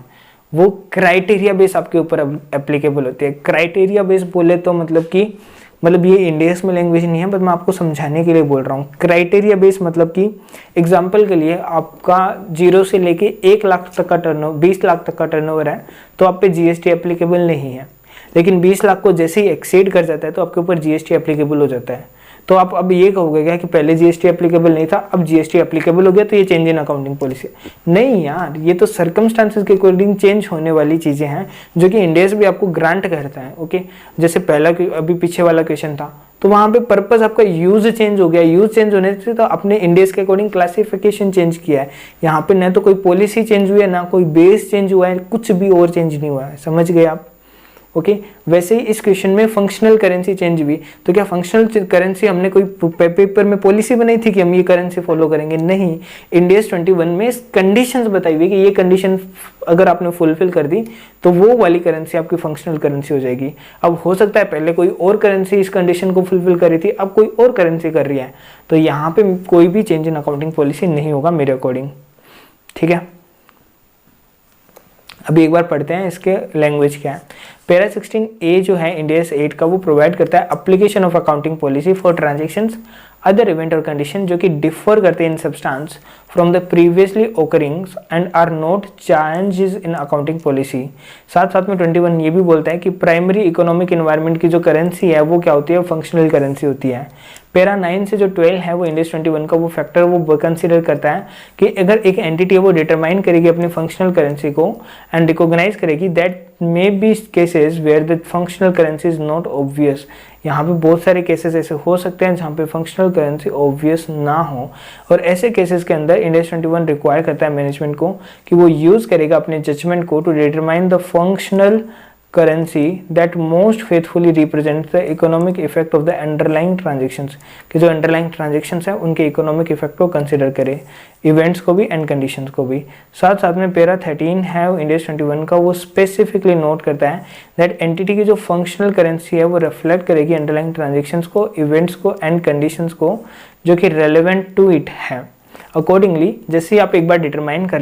वो क्राइटेरिया बेस आपके ऊपर एप्लीकेबल होती है। क्राइटेरिया बेस बोले तो मतलब ये इंडियस में लैंग्वेज नहीं है, बट मैं आपको समझाने के लिए बोल रहा हूँ। क्राइटेरिया बेस मतलब कि एग्जाम्पल के लिए आपका 0 से लेके 1 लाख तक का टर्नओवर, 20 लाख तक का टर्नओवर है, तो आप पे जीएसटी एप्लीकेबल नहीं है। लेकिन 20 लाख को जैसे ही एक्सीड कर जाता है तो आपके ऊपर जीएसटी एप्लीकेबल हो जाता है। तो आप अब ये कहोगे क्या कि पहले जीएसटी एप्लीकेबल नहीं था, अब जीएसटी एप्लीकेबल हो गया तो ये चेंज इन अकाउंटिंग पॉलिसी? नहीं यार, ये तो सर्कमस्टांसेस के अकॉर्डिंग चेंज होने वाली चीजें हैं जो कि इंडियस भी आपको ग्रांट करता है। ओके, जैसे पहला अभी पीछे वाला क्वेश्चन था तो वहां पे पर्पस आपका यूज चेंज हो गया, यूज चेंज होने से तो अपने इंडियस के अकॉर्डिंग क्लासिफिकेशन चेंज किया है। यहाँ पे न तो कोई पॉलिसी चेंज हुई है, ना कोई बेस चेंज हुआ है, कुछ भी और चेंज नहीं हुआ है। समझ गए आप? ओके, वैसे ही इस क्वेश्चन में फंक्शनल करेंसी चेंज हुई, तो क्या फंक्शनल करेंसी हमने कोई पेपर में पॉलिसी बनाई थी कि हम ये करेंसी फॉलो करेंगे? नहीं, इंडियस 21 में कंडीशंस बताई हुई कि ये कंडीशन अगर आपने फुलफिल कर दी तो वो वाली करेंसी आपकी फंक्शनल करेंसी हो जाएगी। अब हो सकता है पहले कोई और करेंसी इस कंडीशन को फुलफिल कर रही थी, अब कोई और करेंसी कर रही है, तो यहाँ पे कोई भी चेंज इन अकाउंटिंग पॉलिसी नहीं होगा मेरे अकॉर्डिंग। ठीक है, अभी एक बार पढ़ते हैं इसके लैंग्वेज क्या है। पैरा 16A जो है इंडियस 8 का, वो प्रोवाइड करता है application of accounting policy for transactions other event और कंडीशन जो कि डिफर करते हैं in substance from the previously occurrings and are not changes in accounting policy. साथ साथ में 21 ये भी बोलता है कि प्राइमरी इकोनॉमिक एनवायरनमेंट की जो करेंसी है वो क्या होती है? फंक्शनल करेंसी होती है। पैरा 9 से जो 12 है वो इंडियस 21 का वो फैक्टर वो कंसिडर करता है कि अगर एक एंटिटी है वो डिटरमाइन करेगी अपनी फंक्शनल करेंसी को एंड रिकॉग्नाइज करेगी that may be cases where the functional currency is not obvious. यहाँ पे बहुत सारे केसेस ऐसे हो सकते हैं जहाँ पे फंक्शनल करेंसी ऑब्वियस ना हो, और ऐसे केसेस के अंदर इंडियस 21 रिक्वायर करता है मैनेजमेंट को कि वो यूज करेगा अपने जजमेंट को to determine the functional currency that most faithfully represent the economic effect of the underlying transactions, कि जो अंडरलाइंग ट्रांजेक्शंस है उनके इकोनॉमिक इफेक्ट को कंसिडर करे, इवेंट्स को भी एंड कंडीशंस को भी। साथ साथ में पैरा 13 है इंडियस 21 का, वो स्पेसिफिकली नोट करता है दैट एंटिटी की जो फंक्शनल करेंसी है वो रिफ्लेक्ट करेगी अंडरलाइंग ट्रांजेक्शंस को, इवेंट्स को एंड कंडीशंस को जो कि रेलेवेंट टू इट है। अकॉर्डिंगली जैसे ही आप एक बार डिटरमाइन कर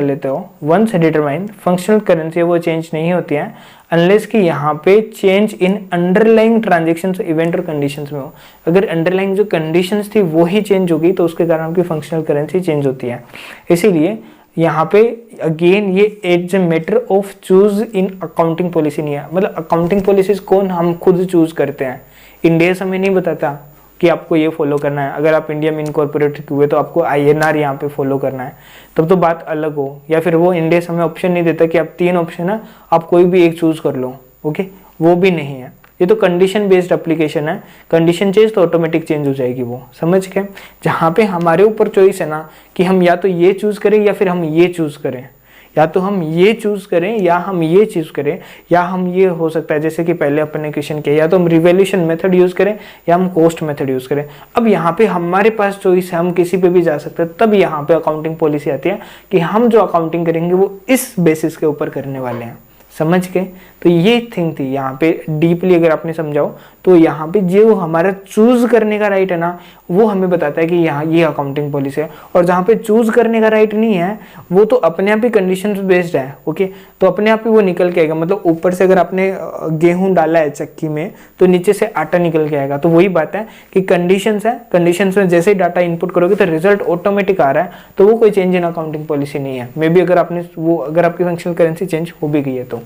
लेते हो, वंस डिटरमाइन फंक्शनल करेंसी वो चेंज नहीं होती है अनलेस कि यहाँ पे change in underlying transactions event or conditions में हो। अगर अंडरलाइंग जो कंडीशंस थी वो ही चेंज होगी तो उसके कारण आपकी फंक्शनल करेंसी चेंज होती है। इसीलिए यहाँ पे अगेन ये it's a matter of choose in accounting policy नहीं है, मतलब अकाउंटिंग पॉलिसीज कौन हम खुद चूज करते हैं। इंडिया हमें नहीं बताता कि आपको ये फॉलो करना है। अगर आप इंडिया में इनकॉर्पोरेट हुए तो आपको INR यहाँ पे फॉलो करना है, तब तो बात अलग हो। या फिर वो इंडिया हमें ऑप्शन नहीं देता कि आप 3 ऑप्शन है, आप कोई भी एक चूज कर लो। ओके, वो भी नहीं है, ये तो कंडीशन बेस्ड एप्लीकेशन है। कंडीशन चेंज तो ऑटोमेटिक चेंज हो जाएगी वो, समझ के। जहाँ पे हमारे ऊपर चॉइस है ना कि हम या तो ये चूज करें या फिर हम ये चूज करें, या तो हम ये चूज करें या हम ये चूज करें, या हम ये हो सकता है जैसे कि पहले अपन ने क्वेश्चन किया, या तो हम रिवैल्यूएशन मेथड यूज करें या हम कॉस्ट मेथड यूज करें। अब यहाँ पे हमारे पास चॉइस है, हम किसी पे भी जा सकते हैं। तब यहाँ पे अकाउंटिंग पॉलिसी आती है कि हम जो अकाउंटिंग करेंगे वो इस बेसिस के ऊपर करने वाले हैं, समझ के। तो ये थिंग थी यहाँ पे डीपली अगर आपने समझाओ तो यहाँ पे जो हमारा चूज करने का राइट है ना वो हमें बताता है कि यहाँ ये अकाउंटिंग पॉलिसी है, और जहाँ पे चूज करने का राइट नहीं है वो तो अपने आप ही कंडीशंस बेस्ड है। ओके, तो अपने आप ही वो निकल के आएगा। मतलब ऊपर से अगर आपने गेहूं डाला है चक्की में तो नीचे से आटा निकल के आएगा। तो वही बात है कि कंडीशंस है, कंडीशंस में जैसे ही डाटा इनपुट करोगे तो रिजल्ट ऑटोमेटिक आ रहा है, तो वो कोई चेंज इन अकाउंटिंग पॉलिसी नहीं है। मे बी अगर आपकी फंक्शनल करेंसी चेंज हो भी गई है तो।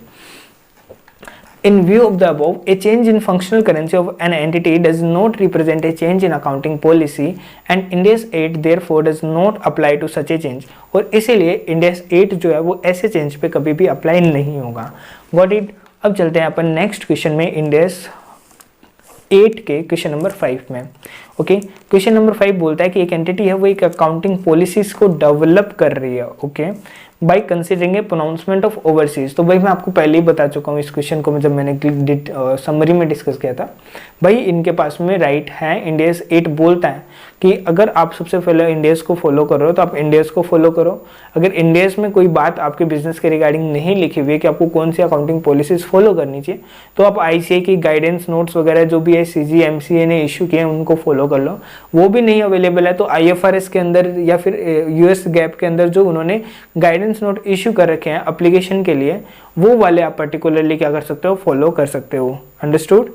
In view of the above, a change in functional currency of an entity does not represent a change in accounting policy and India's 8 therefore does not apply to such a change। और इसीलिए India's 8 जो है वो ऐसे change पे कभी भी apply नहीं होगा। Got it? अब चलते हैं अपन नेक्स्ट क्वेश्चन में, India's 8 के क्वेश्चन नंबर 5 में। ओके, क्वेश्चन नंबर 5 बोलता है कि एक एंटिटी है वो एक अकाउंटिंग पॉलिसीज को डेवलप कर रही है, okay, by considering A pronouncement of overseas. तो भाई मैं आपको पहले ही बता चुका हूँ इस क्वेश्चन को, जब मैंने समरी में डिस्कस किया था। भाई इनके पास में राइट है, इंडियस 8 बोलता है कि अगर आप सबसे पहले इंडियस को फॉलो कर रहे हो तो आप इंडियस को फॉलो करो। अगर इंडियस में कोई बात आपके बिजनेस के रिगार्डिंग नहीं लिखी हुई है कि आपको कौन सी अकाउंटिंग पॉलिसीज फॉलो करनी चाहिए, तो आप आईसीए की गाइडेंस नोट्स वगैरह जो भी है सीजी एमसीए ने इशू किए हैं उनको फॉलो कर लो। वो भी नहीं अवेलेबल है तो आईएफआरएस के अंदर या फिर यूएस गैप के अंदर जो उन्होंने गाइडेंस नोट इशू कर रखे हैं एप्लीकेशन के लिए, वो वाले आप पर्टिकुलरली क्या कर सकते हो, फॉलो कर सकते हो। अंडरस्टूड?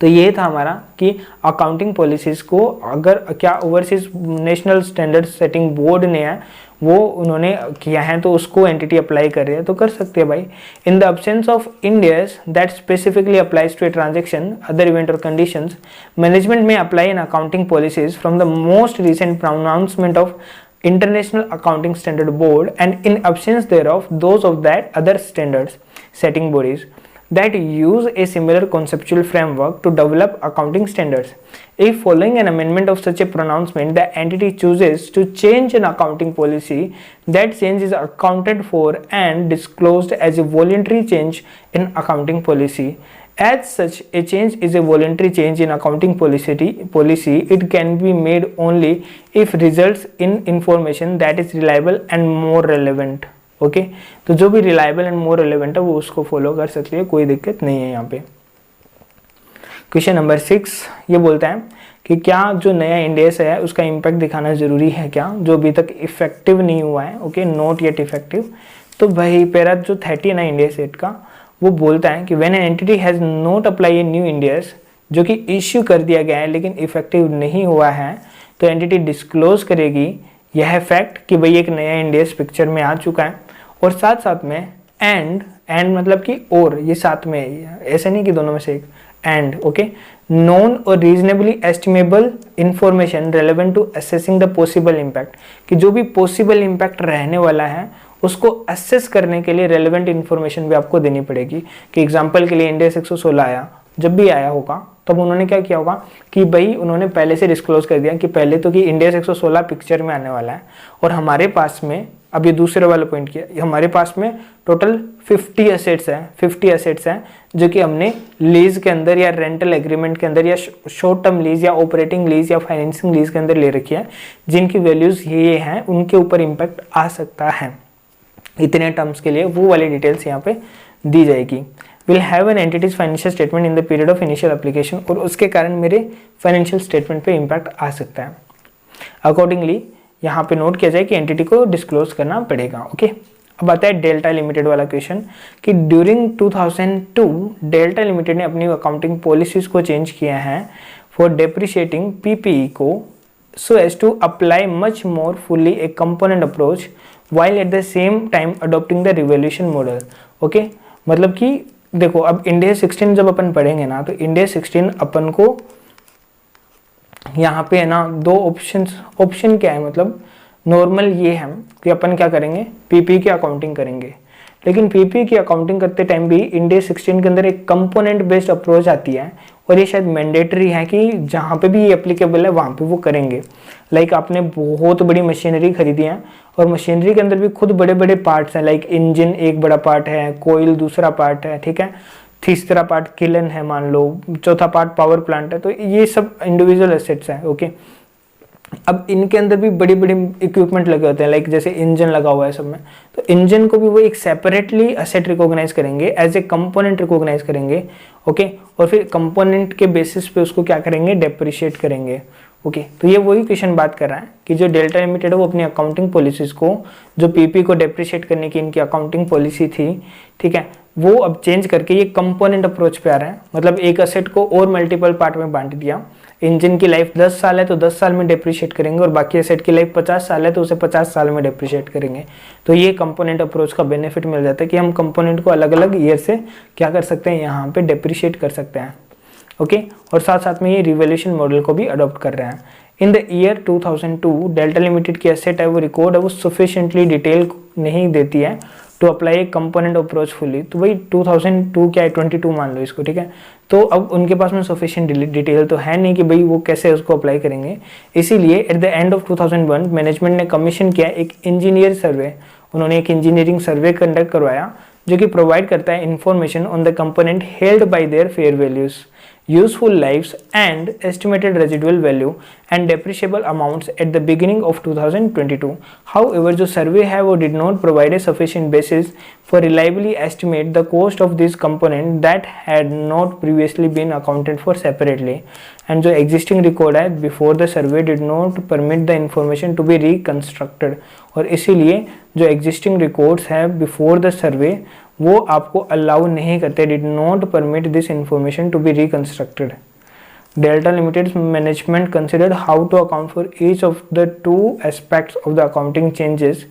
तो ये था हमारा कि अकाउंटिंग पॉलिसीज को अगर क्या overseas national standard setting board ने है वो उन्होंने किया है तो उसको एंटिटी अप्लाई कर रही है तो कर सकते हैं भाई। In the absence of Ind AS that specifically applies to a transaction other event or conditions, management में apply in accounting policies from the most recent pronouncement of International Accounting Standard Board and in absence thereof those of that other standards setting bodies that use a similar conceptual framework to develop accounting standards. If following an amendment of such a pronouncement the entity chooses to change an accounting policy, that change is accounted for and disclosed as a voluntary change in accounting policy. As such, a change is a voluntary change in accounting policy. It can be made only if results in information that is reliable and more relevant. Okay, तो जो भी reliable and more relevant है वो उसको follow कर सकती है, कोई दिक्कत नहीं है यहाँ पे। क्वेश्चन नंबर 6 ये बोलता है कि क्या जो नया इंडेस है उसका इम्पैक्ट दिखाना जरूरी है क्या, जो अभी तक इफेक्टिव नहीं हुआ है। Okay, not yet effective. तो भाई पैरा जो 30 है ना इंडेस 8 का, वो बोलता है कि when an entity has not apply a new Ind AS, जो कि इश्यू कर दिया गया है लेकिन इफेक्टिव नहीं हुआ है, तो एंटिटी डिस्क्लोज करेगी यह फैक्ट कि भाई एक नया इंडेस पिक्चर में आ चुका है। और साथ साथ में एंड मतलब कि और, ये साथ में, ऐसे नहीं कि दोनों में से एक, and okay, known or reasonably estimable information relevant to assessing the possible impact, कि जो भी पॉसिबल इम्पैक्ट रहने वाला है उसको असेस करने के लिए रेलेवेंट इन्फॉर्मेशन भी आपको देनी पड़ेगी। कि एग्जांपल के लिए इंडेक्स 116 आया, जब भी आया होगा तब उन्होंने क्या किया होगा कि भाई उन्होंने पहले से डिस्क्लोज कर दिया कि पहले तो कि इंडेक्स 116 पिक्चर में आने वाला है और हमारे पास में, अब ये दूसरे वाला पॉइंट किया, हमारे पास में टोटल 50 एसेट्स हैं जो कि हमने लीज के अंदर या रेंटल एग्रीमेंट के अंदर या शॉर्ट टर्म लीज या ऑपरेटिंग लीज या फाइनेंसिंग लीज के अंदर ले रखी है, जिनकी वैल्यूज ये हैं, उनके ऊपर इम्पैक्ट आ सकता है। इतने टर्म्स के लिए वो वाली डिटेल्स यहाँ पे दी जाएगी। Will have an entity's financial statement in the period of initial application, और उसके कारण मेरे फाइनेंशियल स्टेटमेंट पे इम्पैक्ट आ सकता है। अकॉर्डिंगली यहाँ पे नोट किया जाए कि एंटिटी को डिस्क्लोज करना पड़ेगा। ओके, अब आता है डेल्टा लिमिटेड वाला क्वेश्चन कि ड्यूरिंग 2002 डेल्टा लिमिटेड ने अपनी अकाउंटिंग पॉलिसीज को चेंज किया है फॉर डेप्रिशिएटिंग पीपीई को so as to apply much more fully a component approach while at the same time adopting the revaluation model. Okay, मतलब कि देखो अब इंडिया 16 जब अपन पढ़ेंगे ना, तो इंडिया 16 अपन को यहाँ पे है ना दो ऑप्शन क्या है, मतलब नॉर्मल ये है कि अपन क्या करेंगे, पीपी की अकाउंटिंग करेंगे, लेकिन पीपी की अकाउंटिंग करते टाइम भी इंडिया 16 के अंदर एक कंपोनेंट बेस्ड अप्रोच आती है और ये शायद मैंडेटरी है कि जहाँ पे भी ये एप्लीकेबल है वहाँ पे वो करेंगे। लाइक आपने बहुत बड़ी मशीनरी खरीदी है और मशीनरी के अंदर भी खुद बड़े बड़े पार्ट्स हैं, लाइक इंजन एक बड़ा पार्ट है, कोयल दूसरा पार्ट है, ठीक है, तीसरा पार्ट किलन है मान लो, चौथा पार्ट पावर प्लांट है, तो ये सब इंडिविजुअल एसेट्स हैं। ओके, अब इनके अंदर भी बड़ी बड़ी इक्विपमेंट लगे होते हैं, लाइक जैसे इंजन लगा हुआ है सब में, तो इंजन को भी वो एक सेपरेटली एसेट रिकॉग्नाइज करेंगे, एज ए कंपोनेंट रिकॉग्नाइज करेंगे। ओके, और फिर कंपोनेंट के बेसिस पे उसको क्या करेंगे, डेप्रिशिएट करेंगे। ओके, तो ये वही क्वेश्चन बात कर रहा है कि जो डेल्टा लिमिटेड है वो अपनी अकाउंटिंग पॉलिसीज को, जो पीपी को डेप्रिशिएट करने की इनकी अकाउंटिंग पॉलिसी थी, ठीक है, वो अब चेंज करके ये कंपोनेंट अप्रोच पे आ रहा है। मतलब एक एसेट को और मल्टीपल पार्ट में बांट दिया। इंजन की लाइफ 10 साल है तो 10 साल में डेप्रिशिएट करेंगे और बाकी एसेट की लाइफ 50 साल है तो उसे 50 साल में डेप्रिशिएट करेंगे। तो ये कंपोनेंट अप्रोच का बेनिफिट मिल जाता है कि हम कंपोनेंट को अलग अलग ईयर से क्या कर सकते हैं, यहाँ पे डेप्रिशिएट कर सकते हैं। ओके, और साथ साथ में ये रिवैल्यूएशन मॉडल को भी अडॉप्ट कर रहे हैं। In the year 2002 Delta limited की एसेट है वो रिकॉर्ड है वो सफिशिएंटली डिटेल नहीं देती है to apply a component approach fully, तो वही 2002 क्या है 22 मान लो इसको, ठीक है। तो अब उनके पास में सफिशिएंट डिटेल तो है नहीं कि भाई वो कैसे उसको अप्लाई करेंगे, इसीलिए at the end of 2001 management ने कमीशन किया एक इंजीनियर सर्वे, उन्होंने एक इंजीनियरिंग सर्वे कंडक्ट करवाया जो कि प्रोवाइड करता है information on the component held by there fair values, useful lives and estimated residual value and depreciable amounts at the beginning of 2022. However, जो survey है वो did not provide a sufficient basis for reliably estimate the cost of this component that had not previously been accounted for separately. And जो existing record है before the survey did not permit the information to be reconstructed. और इसीलिए जो existing records है before the survey वो आपको allow नहीं करते, did not permit this information to be reconstructed. Delta Limited management considered how to account for each of the two aspects of the accounting changes,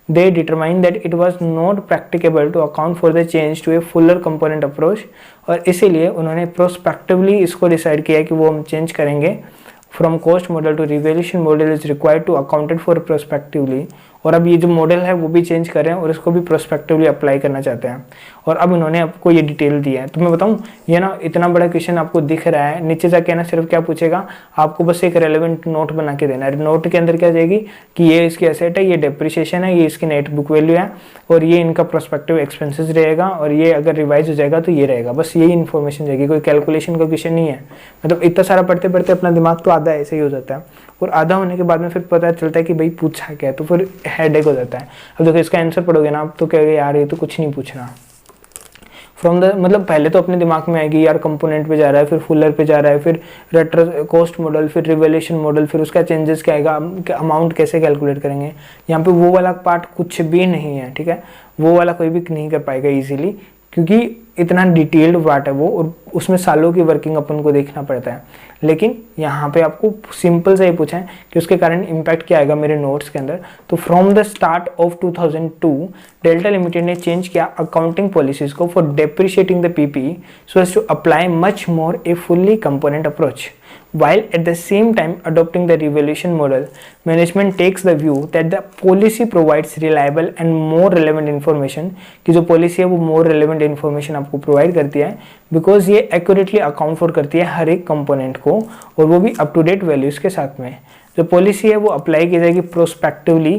they determine that it was not practicable to account for the change to a fuller component approach, और इसीलिए उन्होंने prospectively इसको decide किया कि वो हम change करेंगे from cost model to revaluation model is required to accounted for prospectively. और अब ये जो मॉडल है वो भी चेंज कर रहे हैं और इसको भी प्रोस्पेक्टिवली अप्लाई करना चाहते हैं, और अब इन्होंने आपको ये डिटेल दिया है। तो मैं बताऊं ये ना इतना बड़ा क्वेश्चन आपको दिख रहा है, नीचे जाके ना सिर्फ क्या पूछेगा, आपको बस एक रेलेवेंट नोट बना के देना है। नोट के अंदर क्या जाएगी कि ये इसकी एसेट है, ये डेप्रिसिएशन है, ये इसकी नेट बुक वैल्यू है, और ये इनका प्रोस्पेक्टिव एक्सपेंसेस रहेगा, और ये अगर रिवाइज हो जाएगा तो ये रहेगा, बस यही इन्फॉर्मेशन जाएगी, कोई कैलकुलेशन का क्वेश्चन नहीं है। मतलब इतना सारा पढ़ते पढ़ते अपना दिमाग तो आधा ऐसे ही हो जाता है, और आधा होने के बाद में फिर पता चलता है कि भाई पूछा क्या है, तो फिर हेडेक हो जाता है। अब देखो इसका आंसर पढ़ोगे ना आप तो कहोगे यार ये तो कुछ नहीं पूछ रहा फ्रॉम द, मतलब पहले तो अपने दिमाग में आएगी यार कंपोनेंट पे जा रहा है, फिर फुलर पे जा रहा है, फिर रेट्रो कॉस्ट मॉडल, फिर रिवैल्यूएशन मॉडल, फिर उसका चेंजेस क्या आएगा, अमाउंट कैसे कैलकुलेट करेंगे। यहाँ पे वो वाला पार्ट कुछ भी नहीं है, ठीक है, वो वाला कोई भी नहीं कर पाएगा इजीली, क्योंकि इतना डिटेल्ड पार्ट है वो, और उसमें सालों की वर्किंग अपन को देखना पड़ता है। लेकिन यहाँ पे आपको सिंपल से ये पूछा है कि उसके कारण इम्पैक्ट क्या आएगा मेरे नोट्स के अंदर। तो from the start of 2002 Delta Limited ने चेंज किया अकाउंटिंग पॉलिसीज को for depreciating the PP so as to apply much more a fully component approach, while at the same time adopting the revaluation model. Management takes the view that the policy provides reliable and more relevant information, कि जो policy है वो more relevant information आपको provide करती है, because ये accurately account for करती है हर एक component को, और वो भी up to date values के साथ में। जो policy है वो apply की जाएगी prospectively,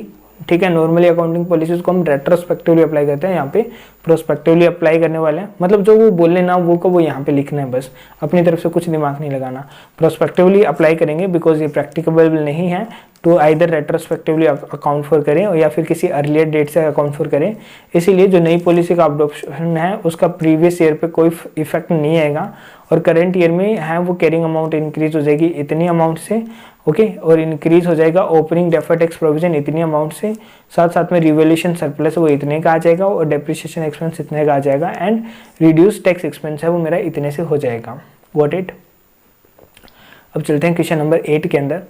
ठीक है। नॉर्मली अकाउंटिंग पॉलिसीज को हम रेट्रोस्पेक्टिवली अप्लाई करते हैं, यहाँ पे प्रोस्पेक्टिवली अप्लाई करने वाले हैं, मतलब जो वो बोले ना वो को वो यहाँ पे लिखना है, बस अपनी तरफ से कुछ दिमाग नहीं लगाना। प्रोस्पेक्टिवली अप्लाई करेंगे बिकॉज ये प्रैक्टिकेबल नहीं है, तो आइदर रेट्रोस्पेक्टिवली अकाउंट फॉर करें और या फिर किसी अर्लियर डेट से अकाउंट फॉर करें। इसीलिए जो नई पॉलिसी का अडॉप्शन है उसका प्रीवियस ईयर पे कोई इफेक्ट नहीं आएगा, और करंट ईयर में है वो कैरिंग अमाउंट इंक्रीज हो जाएगी इतनी अमाउंट से, ओके, और इंक्रीज हो जाएगा ओपनिंग डेफर्ड टैक्स प्रोविजन इतनी अमाउंट से, साथ साथ में रिवैल्यूएशन सरप्लस वो इतने का आ जाएगा, और डेप्रिसिएशन एक्सपेंस इतने का आ जाएगा, एंड रिड्यूस टैक्स एक्सपेंस है वो मेरा इतने से हो जाएगा। Got it. अब चलते हैं क्वेश्चन नंबर 8 के अंदर।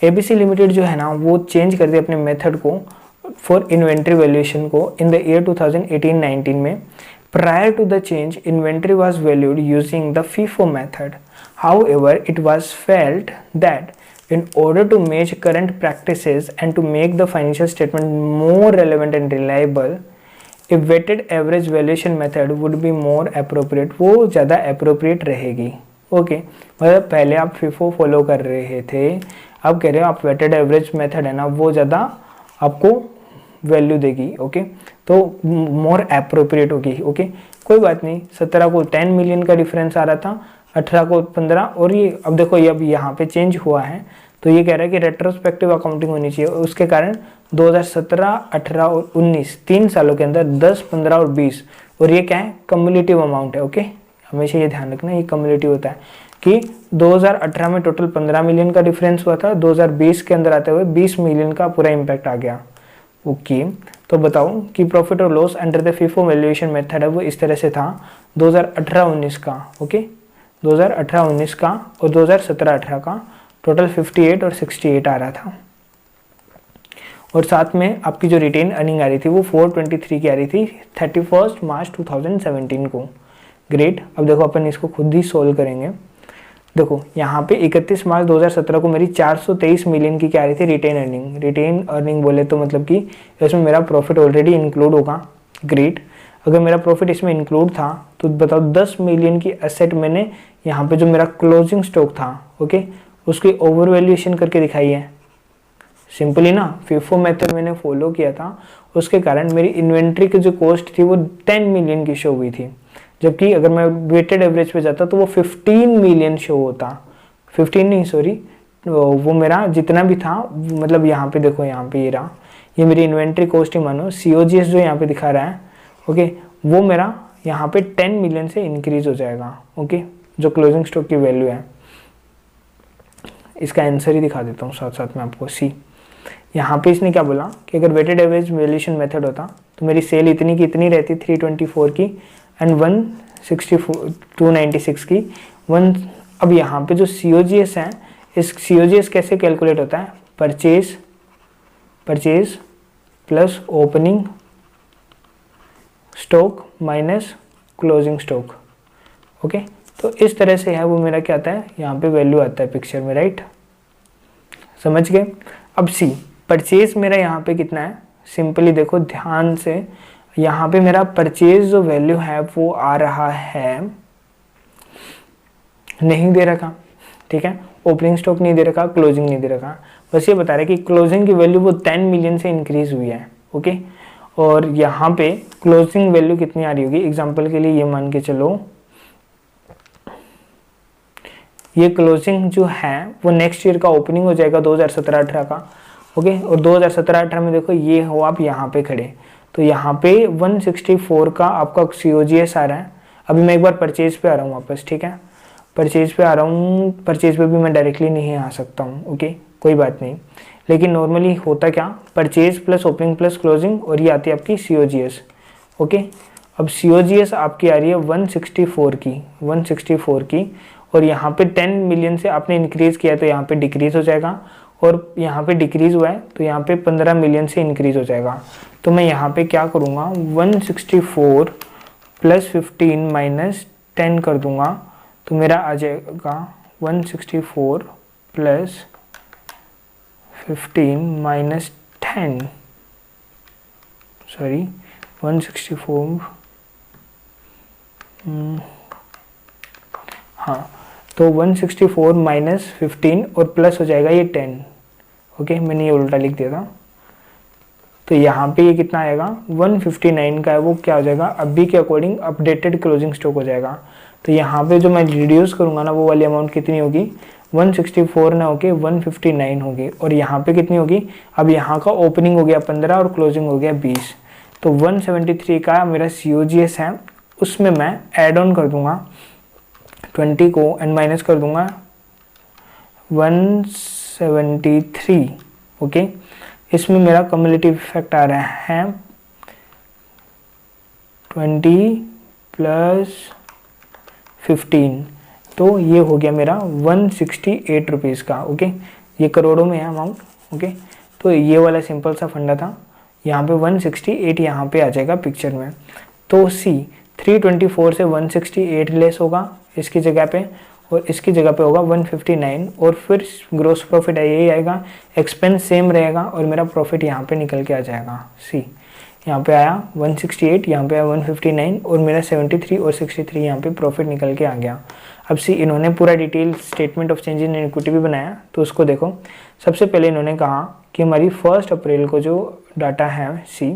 एबीसी लिमिटेड जो है ना वो चेंज कर दिया अपने मेथड को फॉर इन्वेंट्री वैल्यूएशन को इन द ईयर 2018-19 में। Prior to the change, inventory was valued using the FIFO method. However, it was felt that in order to match current practices and to make the financial statement more relevant and reliable, a weighted average valuation method would be more appropriate. वो ज़्यादा appropriate रहेगी, okay. मतलब पहले आप FIFO follow कर रहे थे, अब कह रहे हो आप weighted average method है ना वो ज़्यादा आपको वैल्यू देगी, ओके, तो मोर एप्रोप्रिएट होगी, ओके। कोई बात नहीं, 17 को 10 मिलियन का डिफरेंस आ रहा था, 18 को 15, और ये अब देखो ये अब यहाँ पे चेंज हुआ है, तो ये कह रहा है कि रेट्रोस्पेक्टिव अकाउंटिंग होनी चाहिए, उसके कारण 2017, 18 और 19 3 सालों के अंदर 10, 15 और 20, और ये क्या है कम्युलेटिव अमाउंट है, ओके। हमेशा ये ध्यान रखना ये कम्युलेटिव होता है कि 2018 में टोटल 15 मिलियन का डिफरेंस हुआ था, 2020 के अंदर आते हुए 20 मिलियन का पूरा इम्पैक्ट आ गया, ओके। तो बताओ कि प्रॉफिट और loss under the FIFO valuation method है वो इस तरह से था 2018-19 का, ओके, 2018-19 का और 2017-18 का टोटल 58 और 68 आ रहा था, और साथ में आपकी जो रिटेन अर्निंग आ रही थी वो 423 की आ रही थी 31 मार्च 2017 को। ग्रेट। अब देखो अपन इसको खुद ही सोल्व करेंगे। देखो यहाँ पे 31 मार्च 2017 को मेरी 423 मिलियन की क्या आ रही थी रिटेन अर्निंग। रिटेन अर्निंग बोले तो मतलब कि इसमें मेरा प्रॉफिट ऑलरेडी इंक्लूड होगा, ग्रेट। अगर मेरा प्रॉफिट इसमें इंक्लूड था तो बताओ 10 मिलियन की एसेट मैंने यहाँ पे जो मेरा क्लोजिंग स्टॉक था, ओके, उसकी ओवर वैल्यूएशन करके दिखाई है। सिंपली ना FIFO मेथड मैंने फॉलो किया था, उसके कारण मेरी इन्वेंट्री की जो कॉस्ट थी वो 10 मिलियन की शो हुई थी, जबकि अगर मैं वेटेड एवरेज पे जाता तो वो 15 मिलियन शो होता। 15 नहीं, सॉरी, वो मेरा जितना भी था, मतलब यहाँ पे देखो, यहाँ पे ये रहा, ये मेरी इन्वेंट्री कॉस्ट ही मानो, COGS जो यहाँ पे दिखा रहा है, ओके, वो मेरा यहाँ पे 10 मिलियन से इंक्रीज हो जाएगा, ओके, जो क्लोजिंग स्टॉक की वैल्यू है। इसका आंसर ही दिखा देता हूँ साथ साथ में आपको। सी, यहाँ पे इसने क्या बोला कि अगर वेटेड एवरेज वैल्यूएशन मेथड होता तो मेरी सेल इतनी की इतनी रहती 324 की एंड 296 की अब यहाँ पे जो COGS है, इस COGS कैसे कैलकुलेट होता है? Purchase plus opening stock minus closing stock, okay. तो इस तरह से है वो मेरा क्या आता है, यहाँ पे वैल्यू आता है पिक्चर में, राइट, समझ गए। अब सी, परचेज मेरा यहाँ पे कितना है, सिंपली देखो ध्यान से, यहाँ पे मेरा परचेज जो वैल्यू है वो आ रहा है, नहीं दे रखा, ठीक है, ओपनिंग स्टॉक नहीं दे रखा, क्लोजिंग नहीं दे रखा, बस ये बता रहा है कि क्लोजिंग की वैल्यू वो 10 मिलियन से इंक्रीज हुई है, ओके। और यहाँ पे क्लोजिंग वैल्यू कितनी आ रही होगी, एग्जांपल के लिए ये मान के चलो, ये क्लोजिंग जो है वो नेक्स्ट ईयर का ओपनिंग हो जाएगा 2017-18 का, ओके। और 2017-18 में देखो ये हो आप यहाँ पे खड़े, तो यहाँ पे 164 का आपका COGS आ रहा है। अभी मैं एक बार परचेज पे आ रहा हूँ वापस, ठीक है, परचेज पे आ रहा हूँ, परचेज पे भी मैं डायरेक्टली नहीं आ सकता हूँ, ओके, कोई बात नहीं, लेकिन नॉर्मली होता क्या, purchase plus opening plus closing, और ये आती है आपकी COGS, ओके। अब COGS आपकी आ रही है 164 की, और यहाँ पे 10 मिलियन से आपने इंक्रीज किया तो यहाँ पे डिक्रीज हो जाएगा, और यहाँ पे डिक्रीज हुआ है तो यहाँ पे 15 मिलियन से इंक्रीज हो जाएगा। तो मैं यहाँ पे क्या करूँगा, 164 प्लस 15 माइनस 10 कर दूंगा, तो मेरा आ जाएगा 164 प्लस 15 माइनस 10, सॉरी 164, हाँ, तो 164 माइनस 15 और प्लस हो जाएगा ये 10, ओके, मैंने ये उल्टा लिख दिया था। तो यहाँ पे ये कितना आएगा, 159 का है, वो क्या हो जाएगा, अभी के अकॉर्डिंग अपडेटेड क्लोजिंग स्टॉक हो जाएगा। तो यहाँ पे जो मैं रिड्यूस करूँगा ना, वो वाली अमाउंट कितनी होगी, 164 ना होके 159 होगी, और यहाँ पे कितनी होगी, अब यहाँ का ओपनिंग हो गया 15 और क्लोजिंग हो गया 20, तो 173 का मेरा COGS है, उसमें मैं ऐड ऑन कर दूंगा 20 को एंड माइनस कर दूंगा 173, ओके। इसमें मेरा कम्युलेटिव इफेक्ट आ रहा है 20 प्लस 15, तो ये हो गया मेरा 168 रुपीज़ का, ओके। ये करोड़ों में है अमाउंट, ओके। तो ये वाला सिंपल सा फंडा था, यहाँ पे 168 यहाँ पे आ जाएगा पिक्चर में। तो सी, 324 से 168 लेस होगा इसकी जगह पे, और इसकी जगह पे होगा 159, और फिर ग्रोस प्रॉफिट यही आएगा, एक्सपेंस सेम रहेगा, और मेरा प्रॉफिट यहाँ पे निकल के आ जाएगा। सी, यहाँ पे आया 168, यहाँ पे आया 159, और मेरा 73 और 63 यहाँ पे प्रॉफिट निकल के आ गया। अब सी, इन्होंने पूरा detail statement of change in equity भी बनाया, तो उसको देखो। सबसे पहले इन्होंने कहा कि हमारी 1 अप्रैल को जो डाटा है, सी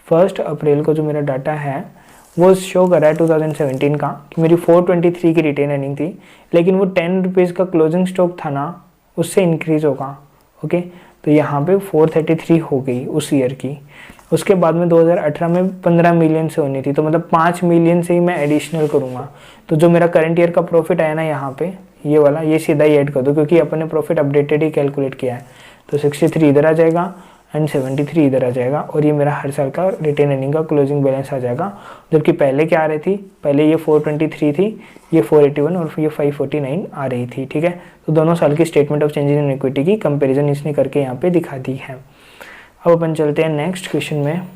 1 अप्रैल को जो मेरा डाटा है वो शो कर रहा है 2017 का, कि मेरी 423 की रिटेन अर्निंग थी, लेकिन वो 10 रुपीज़ का क्लोजिंग स्टॉक था ना, उससे इंक्रीज होगा, ओके। तो यहाँ पे 433 हो गई उस ईयर की। उसके बाद में 2018 में 15 मिलियन से होनी थी, तो मतलब 5 मिलियन से ही मैं एडिशनल करूँगा। तो जो मेरा करंट ईयर का प्रॉफिट आया ना यहाँ पे, ये वाला, ये सीधा ही ऐड कर दो, क्योंकि अपन ने प्रॉफिट अपडेटेड ही कैलकुलेट किया है। तो 63 इधर आ जाएगा एंड 73 इधर आ जाएगा, और ये मेरा हर साल का रिटेन अर्निंग का क्लोजिंग बैलेंस आ जाएगा। जबकि पहले क्या आ रही थी, पहले ये 423 थी, ये 481 और ये 549 आ रही थी, ठीक है। तो दोनों साल की statement of change in equity की कंपैरिजन इसने करके यहाँ पे दिखा दी है। अब अपन चलते हैं नेक्स्ट क्वेश्चन में,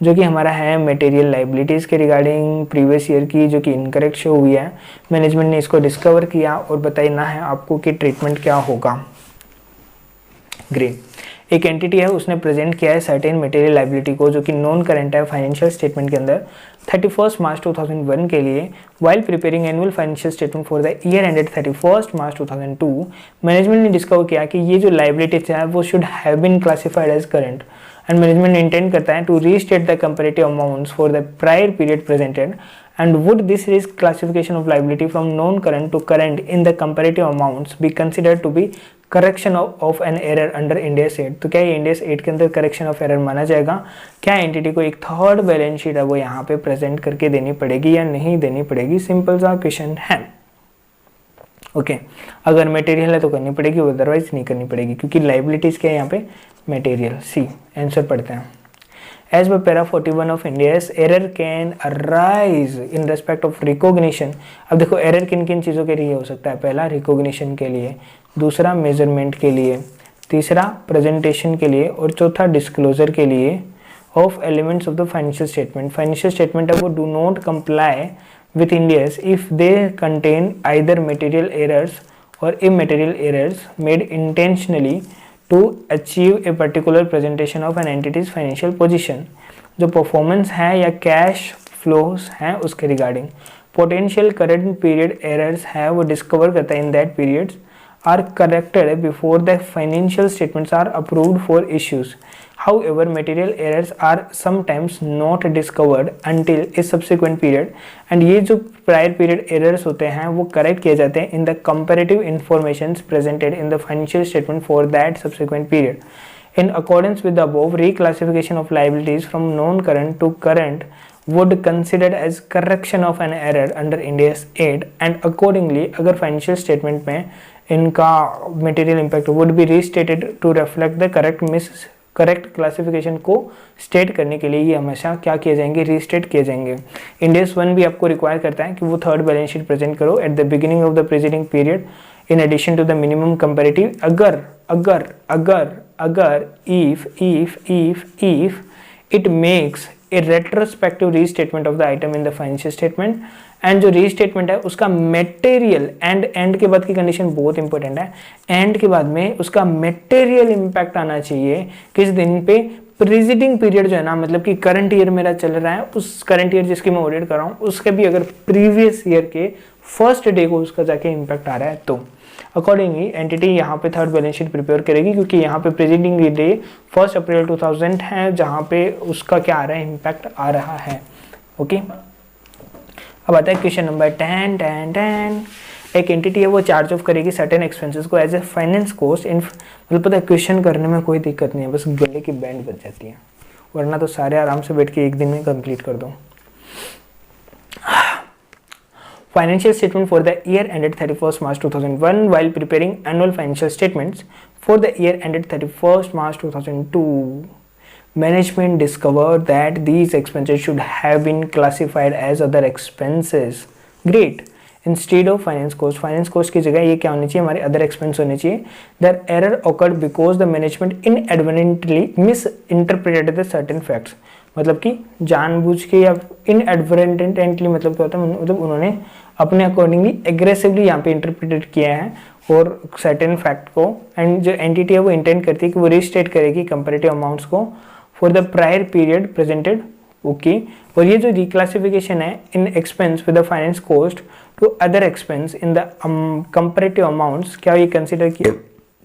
जो कि हमारा है मटेरियल लाइबिलिटीज़ के रिगार्डिंग प्रीवियस ईयर की, जो कि इनकरेक्ट शो हुई है। मैनेजमेंट ने इसको डिस्कवर किया और बताना है आपको कि ट्रीटमेंट क्या होगा। ग्रेट। एक एंटिटी है उसने प्रेजेंट किया है सर्टेन मटेरियल लाइबिलिटी को जो कि नॉन करंट है फाइनेंशियल स्टेटमेंट के अंदर 31 मार्च 2001 के लिए। While preparing annual financial statement for the year ended 31 March 2002 management ने डिस्कवर किया कि ये जो लाइबिलिटीज है वो should have been classified as current and management intend करता है to restate the comparative amounts for the prior period presented and would this risk classification of liability from non-current to current in the comparative amounts be considered to be correction of an error under Ind AS 8? तो क्या ये Ind AS 8 के अंदर correction of error माना जाएगा? क्या entity को एक थर्ड बैलेंस शीट है वो यहाँ पे प्रेजेंट करके देनी पड़ेगी या नहीं देनी पड़ेगी? सिंपल सा क्वेश्चन है। ओके अगर मटेरियल है तो करनी पड़ेगी, अदरवाइज नहीं करनी पड़ेगी क्योंकि लाइबिलिटीज क्या है यहाँ पे मटेरियल। सी आंसर पढ़ते हैं। As per para 41 of Ind AS, error can arise in respect of recognition। अब देखो एरर किन किन चीज़ों के लिए हो सकता है? पहला रिकॉग्निशन के लिए, दूसरा मेजरमेंट के लिए, तीसरा प्रेजेंटेशन के लिए और चौथा डिस्क्लोजर के लिए of elements of the financial statement. Financial statement है वो do not comply with Ind AS if they contain either material errors or immaterial errors made intentionally to achieve a particular presentation of an entity's financial position। जो performance है या cash flows हैं उसके regarding potential current period errors है वो discover करता है in that periods are corrected before the financial statements are approved for issues. However, material errors are sometimes not discovered until a subsequent period and ये जो prior period errors होते हैं वो correct किए जाते हैं in the comparative informations presented in the financial statement for that subsequent period. In accordance with the above, reclassification of liabilities from non-current to current would considered as correction of an error under Ind AS 8 and accordingly अगर financial statement में इनका material impact would be restated to reflect the correct classification को state करने के लिए ये हमेशा क्या किए जाएंगे? रीस्टेट किए जाएंगे। Ind AS 1 भी आपको रिक्वायर करता है कि वो थर्ड बैलेंस शीट प्रेजेंट करो at the beginning of the presenting period in addition to the minimum comparative अगर अगर अगर अगर if it makes a retrospective restatement of the item in the financial statement and जो restatement है उसका material and के बाद की कंडीशन बहुत इंपॉर्टेंट है। एंड के बाद में उसका मटेरियल इंपैक्ट आना चाहिए किस दिन पे? प्रीसीडिंग पीरियड जो है ना, मतलब कि करंट ईयर मेरा चल रहा है उस करंट ईयर जिसकी मैं ऑडिट कर रहा हूँ उसके भी अगर प्रीवियस ईयर के फर्स्ट डे को उसका जाके इंपैक्ट आ रहा है तो अकॉर्डिंगली एंटिटी यहाँ पे थर्ड बैलेंस शीट प्रिपेयर करेगी क्योंकि यहाँ पे प्रीसीडिंग डे 1 अप्रैल 2000 है जहाँ पे उसका क्या आ रहा है? इंपैक्ट आ रहा है। ओके अब आता है क्वेश्चन नंबर 10। एक एंटिटी है वो चार्ज ऑफ करेगी सर्टेन एक्सपेंसेस को as a finance cost in मतलब पता है क्वेश्चन करने में कोई दिक्कत नहीं है, बस गले की बैंड बच जाती है वरना तो सारे आराम से बैठ के एक दिन में कंप्लीट कर दो। Financial statement for the year ended 31st March 2001 while preparing annual financial statements for the year ended 31st March 2002 management discovered that these expenses should have been classified as other expenses। Great। Instead of finance cost की जगह ये क्या होनी चाहिए? हमारे other expense होने चाहिए। The error occurred because the management inadvertently misinterpreted the certain facts। मतलब कि जानबूझ के या इनएडवर्टेंटली मतलब क्या होता है? मतलब उन्होंने अपने अकॉर्डिंगली एग्रेसिवली यहाँ पे इंटरप्रेटेड किया है और सर्टेन फैक्ट को एंड जो एंटिटी है वो इंटेंड करती है कि वो रीस्टेट करेगी कंपैरेटिव अमाउंट्स को for the prior period presented. Okay और ये जो रिक्लासिफिकेशन है in expense with the finance cost to other expense in the comparative amounts क्या ये कंसिडर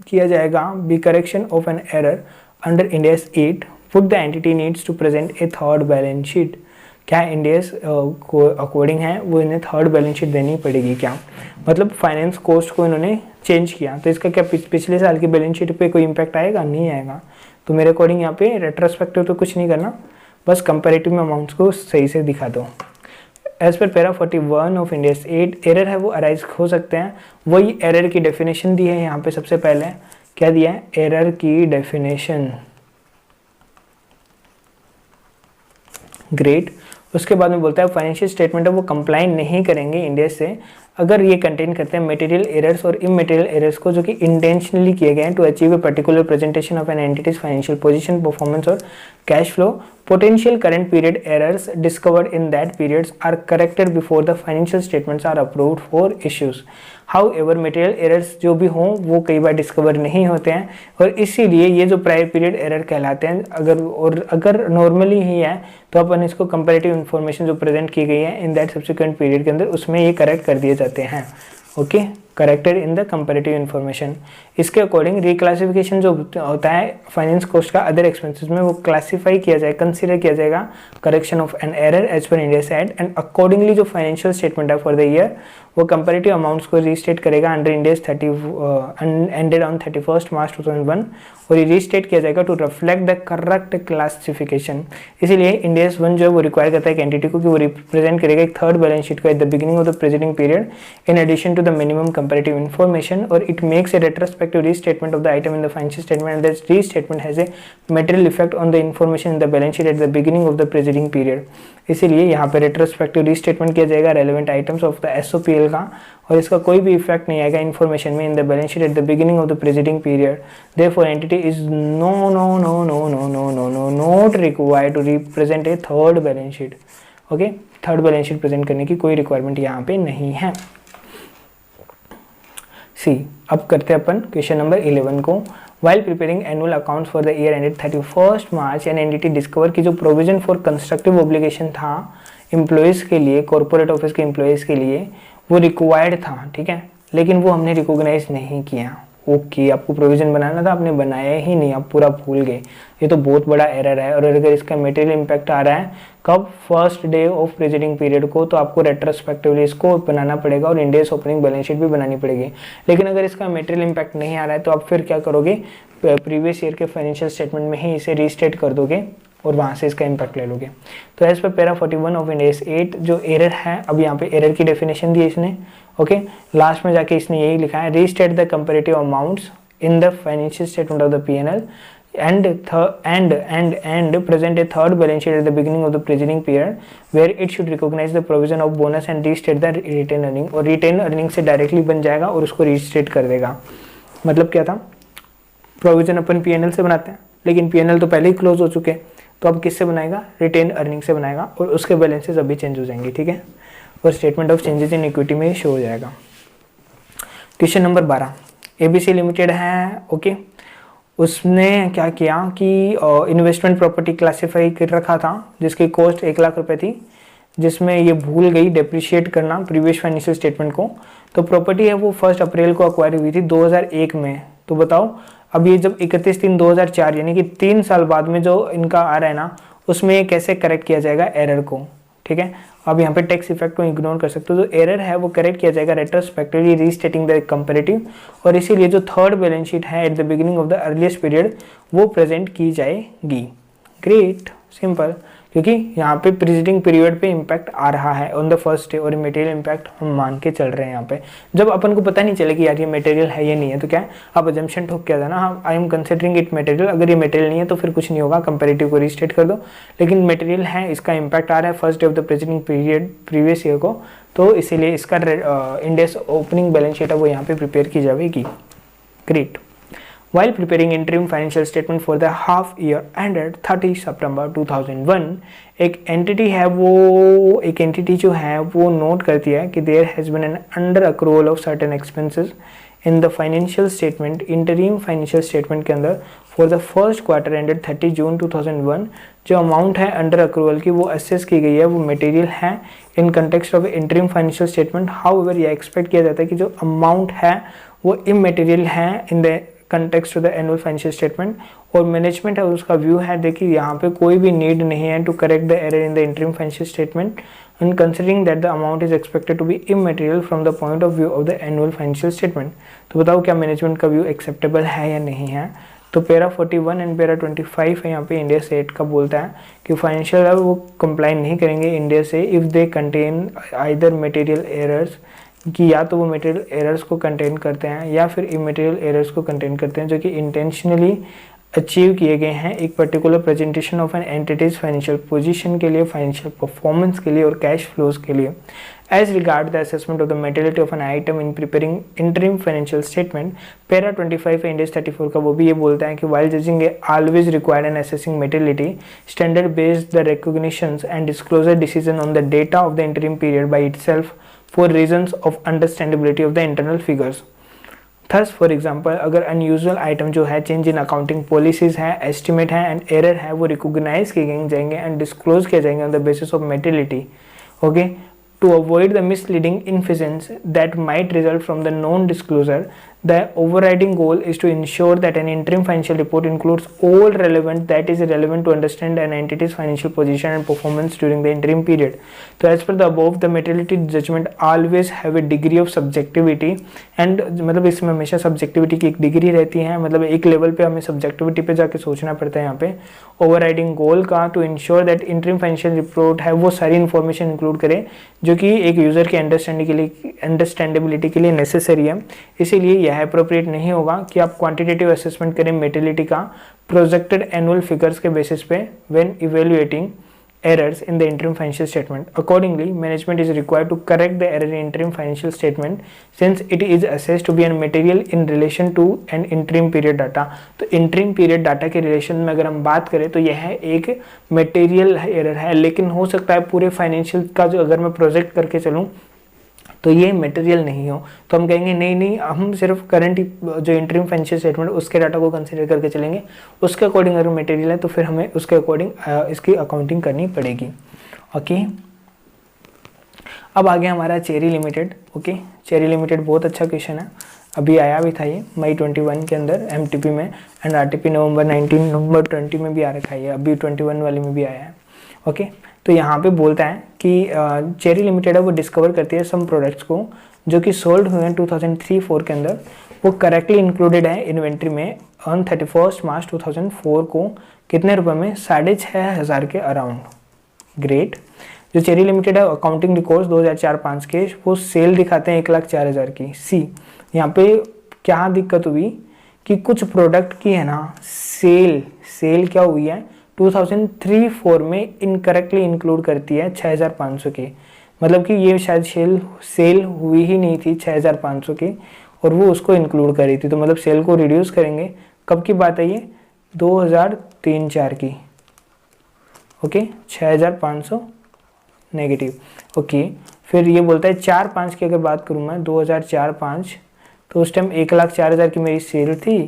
किया जाएगा? Be correction of an error under Ind AS 8 would the entity needs to present a third balance sheet। क्या Ind AS को according है वो इन्हें third balance sheet देनी पड़ेगी क्या? मतलब फाइनेंस कॉस्ट को इन्होंने चेंज किया तो इसका क्या पिछले साल की बैलेंस शीट पे कोई इंपैक्ट आएगा? नहीं आएगा। तो मेरे अकॉर्डिंग यहाँ पे रेट्रोस्पेक्टिव तो कुछ नहीं करना, बस कंपैरेटिव में अमाउंट्स को सही से दिखा दो। As per para 41 of Ind AS 8 error है वो अराइज हो सकते हैं। वही एरर की डेफिनेशन दी है यहाँ पे। सबसे पहले क्या दिया है? एरर की डेफिनेशन। ग्रेट। उसके बाद में बोलता है फाइनेंशियल स्टेटमेंट है वो कंप्लाई नहीं करेंगे Ind AS से अगर ये कंटेन करते हैं मटेरियल एरर्स और इमटेरियल एरर्स को जो कि इंटेंशनली किए गए हैं to achieve a particular presentation of an entity's financial position, performance और cash flow, potential current period errors discovered in that periods are corrected before the financial statements are approved for issues. However, material errors जो भी हों वो कई बार discover नहीं होते हैं और इसीलिए ये जो प्रायर पीरियड एरर कहलाते हैं। अगर नॉर्मली ही है तो अपन इसको कंपैरेटिव इन्फॉर्मेशन जो प्रेजेंट की गई है इन दैट सब्सिक्वेंट पीरियड के अंदर उसमें ये करेक्ट कर दिए जाते हैं। Okay, corrected in the comparative information. इसके अकॉर्डिंग रिक्लासिफिकेशन जो होता है फाइनेंस कॉस्ट का अदर एक्सपेंसेस में, वो क्लासीफाई किया जाए, कंसीडर किया जाएगा correction of an error as per India act and accordingly जो फाइनेंशियल स्टेटमेंट है फॉर द ईयर वो कंपैरेटिव अमाउंट्स को रीस्टेट करेगा under India's ended on 31 March 2001 और ये रीस्टेट किया जाएगा to reflect the correct classification. इसीलिए इंडियाज 1 जो है वो रिक्वायर करता है एक एंटिटी को कि वो रिप्रेजेंट करेगा एक थर्ड बैलेंस शीट को at the beginning of the presenting period in addition to the minimum comparative information, or it makes a retrospective restatement of the item in the financial statement and that restatement has a material effect on the information in the balance sheet at the beginning of the preceding period. इसीलिए यहाँ पे retrospective restatement किया जाएगा relevant items of the SOPL का और इसका कोई भी इफेक्ट नहीं आएगा इन्फॉर्मेशन में in the balance sheet at the beginning of the presenting period. Therefore entity is not required to represent a third balance sheet. Okay, third balance sheet present करने की कोई रिक्वायरमेंट यहाँ पे नहीं है। सी, अब करते हैं अपन क्वेश्चन नंबर 11 को। While preparing annual accounts for the year ended 31 March an entity discover की जो प्रोविजन फॉर कंस्ट्रक्टिव ऑब्लिगेशन था एम्प्लॉयज़ के लिए, कॉर्पोरेट ऑफिस के एम्प्लॉयज़ के लिए, वो रिक्वायर्ड था, ठीक है, लेकिन वो हमने रिकॉग्नाइज नहीं किया। ओके, आपको प्रोविजन बनाना था, आपने बनाया ही नहीं, आप पूरा भूल गए। ये तो बहुत बड़ा एरर है और अगर इसका मटेरियल इम्पैक्ट आ रहा है कब, first day of presenting period को, तो आपको रेट्रोस्पेक्टिवली इसको बनाना पड़ेगा और इंडियाज ओपनिंग बैलेंस शीट भी बनानी पड़ेगी। लेकिन अगर इसका मटेरियल इम्पैक्ट नहीं आ रहा है तो आप फिर क्या करोगे, प्रीवियस ईयर के फाइनेंशियल स्टेटमेंट में ही इसे रीस्टेट कर दोगे और वहाँ से इसका इम्पैक्ट ले लोगे। तो as per para 41 of India's 8 जो एरर है, अब यहाँ पे एरर की डेफिनेशन दी है इसने। ओके, लास्ट में जाके इसने यही लिखा है, restate the comparative amounts in the financial statement of the P&L and present a third balance sheet at the beginning of the preceding period where it should recognize the provision of bonus and restate the retained earning, और retained earning से directly बन जाएगा और उसको restate कर देगा। मतलब क्या था, प्रोविजन अपन P&L से बनाते हैं लेकिन P&L तो पहले ही क्लोज हो चुके हैं, तो अब किससे बनाएगा, रिटेन अर्निंग से बनाएगा और उसके बैलेंसेस अभी चेंज हो जाएंगे, ठीक है, और statement of changes in equity में शो हो जाएगा। क्वेश्चन नंबर 12, ABC लिमिटेड है। ओके, उसने क्या किया कि इन्वेस्टमेंट प्रॉपर्टी क्लासीफाई कर रखा था जिसकी कॉस्ट 1 लाख रुपए थी, जिसमें ये भूल गई डेप्रिशिएट करना प्रीवियस फाइनेंशियल स्टेटमेंट को। तो प्रॉपर्टी है वो 1 अप्रैल को अक्वायर हुई थी 2001 में। तो बताओ अब ये जब 31/3/2004 यानी कि 3 साल बाद में जो इनका आ रहा है ना, उसमें ये कैसे करेक्ट किया जाएगा एरर को, ठीक है। अब यहाँ पे टैक्स इफेक्ट को इग्नोर कर सकते हो, जो एरर है वो करेक्ट किया जाएगा रेट्रोस्पेक्टिवली रीस्टेटिंग द कंपैरेटिव, और इसीलिए जो थर्ड बैलेंस शीट है eight the beginning of the earliest period वो प्रेजेंट की जाएगी। ग्रेट, सिंपल, क्योंकि यहाँ पे प्रेजेंटिंग पीरियड पे इम्पैक्ट आ रहा है ऑन द फर्स्ट डे और मटेरियल इम्पैक्ट हम मान के चल रहे हैं। यहाँ पे जब अपन को पता नहीं चले कि यार ये मटेरियल है या नहीं है तो क्या है, आप अजम्पशन ठोक के आ जाना, हाँ I am considering it material, अगर ये मटेरियल नहीं है तो फिर कुछ नहीं होगा, कंपेरेटिव को रीस्टेट कर दो। लेकिन मटेरियल है, इसका इम्पैक्ट आ रहा है first day of the presenting period previous year को, तो इसीलिए इसका इंडियाज ओपनिंग बैलेंस शीट है वो यहाँ पे प्रिपेयर की जाएगी। Great. While preparing interim financial statement for the half year ended 30 September 2001, एक एंटिटी है वो एक एंटिटी जो है वो नोट करती है कि there has been an under accrual of certain expenses in the financial statement, interim financial statement के अंदर for the first quarter ended 30 June 2001, जो अमाउंट है अंडर अक्रूवल की वो असेस की गई है, वो मटेरियल है in context of interim financial statement. However ये एक्सपेक्ट किया जाता है कि जो अमाउंट है वो इमटेरियल है in the context of the annual financial statement, और मैनेजमेंट है उसका व्यू है, देखिए यहाँ पे कोई भी नीड नहीं है to correct the error in the interim financial statement and considering that the amount is expected to be immaterial from the point of view of the annual financial statement. तो बताओ क्या मैनेजमेंट का view acceptable है या नहीं है। तो para 41 and para 25 है यहाँ पे इंडिया से का बोलता है कि फाइनेंशियल वो कंप्लाई नहीं करेंगे इंडिया से if they contain either material errors, कि या तो वो मटेरियल एरर्स को कंटेन करते हैं या फिर इमटेरियल एरर्स को कंटेन करते हैं जो कि इंटेंशनली अचीव किए गए हैं एक particular presentation of an entity's financial position के लिए, फाइनेंशियल परफॉर्मेंस के लिए और कैश फ्लोज के लिए। As regard the assessment of the materiality of an item in preparing interim financial statement, para 25 index 34 का वो भी ये बोलता है कि while judging always required and assessing materiality standard based the recognitions and disclosure decision on the data of the interim period by itself for reasons of understandability of the internal figures. Thus for example अगर unusual item जो है change in accounting policies है, estimate है and error है, वो recognise किए जाएंगे and disclose किए जाएंगे on the basis of materiality. Okay, to avoid the misleading inference that might result from the non-disclosure, the overriding goal is to ensure that an interim financial report includes all relevant that is relevant to understand an entity's financial position and performance during the interim period. So as per the above, the materiality judgment always have a degree of subjectivity and मतलब इसमें हमेशा subjectivity की एक degree रहती है, मतलब एक level पे हमें subjectivity पे जाके सोचना पड़ता है यहाँ पे। ओवरराइडिंग गोल का to ensure that interim financial report है वो सारी इन्फॉर्मेशन इंक्लूड करे जो कि एक यूज़र के अंडरस्टैंडेबिलिटी के लिए नेसेसरी है। इसीलिए यह अप्रोप्रिएट नहीं होगा कि आप क्वांटिटेटिव असेसमेंट करें मेटेरियलिटी का प्रोजेक्टेड एनुअल फिगर्स के बेसिस पे when evaluating errors in the interim financial statement. Accordingly, management is required to correct the error in interim financial statement since it is assessed to be material in relation to an interim period data. तो interim period data के relation में अगर हम बात करें तो यह एक मटेरियल एरर है, लेकिन हो सकता है पूरे फाइनेंशियल का जो अगर मैं प्रोजेक्ट करके चलूँ तो ये मटेरियल नहीं हो, तो हम कहेंगे नहीं हम सिर्फ करंट जो इंटरिम फाइनेंशियल स्टेटमेंट उसके डाटा को कंसीडर करके चलेंगे, उसके अकॉर्डिंग अगर मटेरियल है तो फिर हमें उसके अकॉर्डिंग इसकी अकाउंटिंग करनी पड़ेगी। ओके, अब आगे हमारा cherry limited. Okay, cherry limited बहुत अच्छा क्वेश्चन है, अभी आया भी था ये मई 21 के अंदर एमटीपी में एंड आरटीपी नवंबर 19 नवंबर 20 में भी आ रखा है, अभी 21 वाले में भी आया है। ओके, तो यहाँ पे बोलता है कि चेरी लिमिटेड है वो डिस्कवर करती है सम प्रोडक्ट्स को जो कि सोल्ड हुए हैं 2003-4 के अंदर, वो करेक्टली इंक्लूडेड है इन्वेंट्री में ऑन 31 मार्च 2004 को कितने रुपए में, 6,500 के अराउंड। ग्रेट। जो चेरी लिमिटेड है अकाउंटिंग रिकॉर्ड्स 2004-5 के वो सेल दिखाते हैं 1,04,000 की। सी यहाँ पे क्या दिक्कत हुई कि कुछ प्रोडक्ट की है ना सेल क्या हुई है 2003-4 में इनकरेक्टली इंक्लूड करती है 6,500 की, मतलब कि ये शायद सेल हुई ही नहीं थी 6,500 की और वो उसको इंक्लूड कर रही थी, तो मतलब सेल को रिड्यूस करेंगे। कब की बात है ये, 2003-4 की। Okay, 6,500 negative. ओके, फिर ये बोलता है 4-5 की अगर बात करूँ मैं 2004-5 तो उस टाइम 1,04,000 की मेरी सेल थी,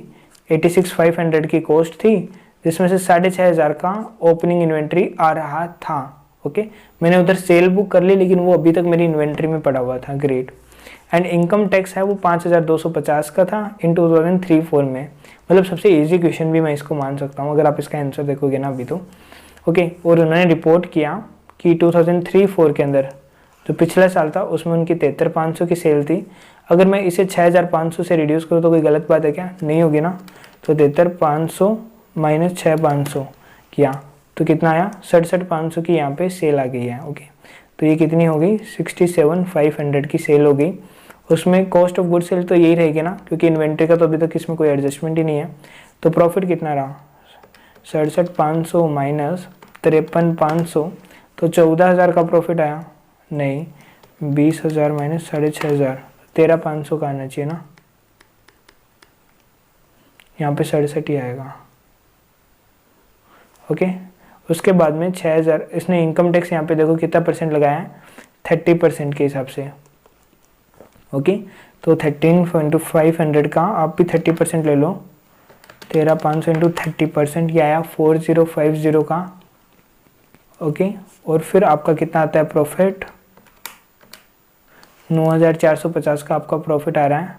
86,500 की कॉस्ट थी, जिसमें से 6,500 का ओपनिंग इन्वेंट्री आ रहा था। ओके, मैंने उधर सेल बुक कर ली लेकिन वो अभी तक मेरी इन्वेंट्री में पड़ा हुआ था। ग्रेट। एंड इनकम टैक्स है वो 5,250 का था इन 2003-4 में, मतलब सबसे इजी क्वेश्चन भी मैं इसको मान सकता हूँ अगर आप इसका आंसर देखोगे ना अभी तो। ओके, और उन्होंने रिपोर्ट किया कि 2003-4 के अंदर जो पिछला साल था उसमें उनकी 73,500 की सेल थी। अगर मैं इसे 6,500 से रिड्यूस करूँ तो कोई गलत बात है क्या, नहीं होगी ना। तो 73,500 माइनस 6,500 किया तो कितना आया, 67,500 की यहाँ पे सेल आ गई है। ओके, तो ये कितनी हो गई, 67,500 की सेल हो गई। उसमें कॉस्ट ऑफ गुड सेल तो यही रहेगी ना, क्योंकि इन्वेंट्री का तो अभी तक इसमें कोई एडजस्टमेंट ही नहीं है। तो प्रॉफिट कितना रहा, 67,500 माइनस 53,500, तो 14,000 का प्रॉफिट आया। नहीं, 20,000 माइनस 6,500, 13,500 का आना चाहिए ना, यहाँ पे 67 ही आएगा। ओके, उसके बाद में 6,000 इसने इनकम टैक्स यहाँ पे देखो कितना परसेंट लगाया है, 30% के हिसाब से। ओके, तो 13,500 का आप भी 30% ले लो, 13,500 इंटू 30% ये आया 4,050 का। ओके, और फिर आपका कितना आता है प्रॉफिट, 9,450 का आपका प्रॉफिट आ रहा है।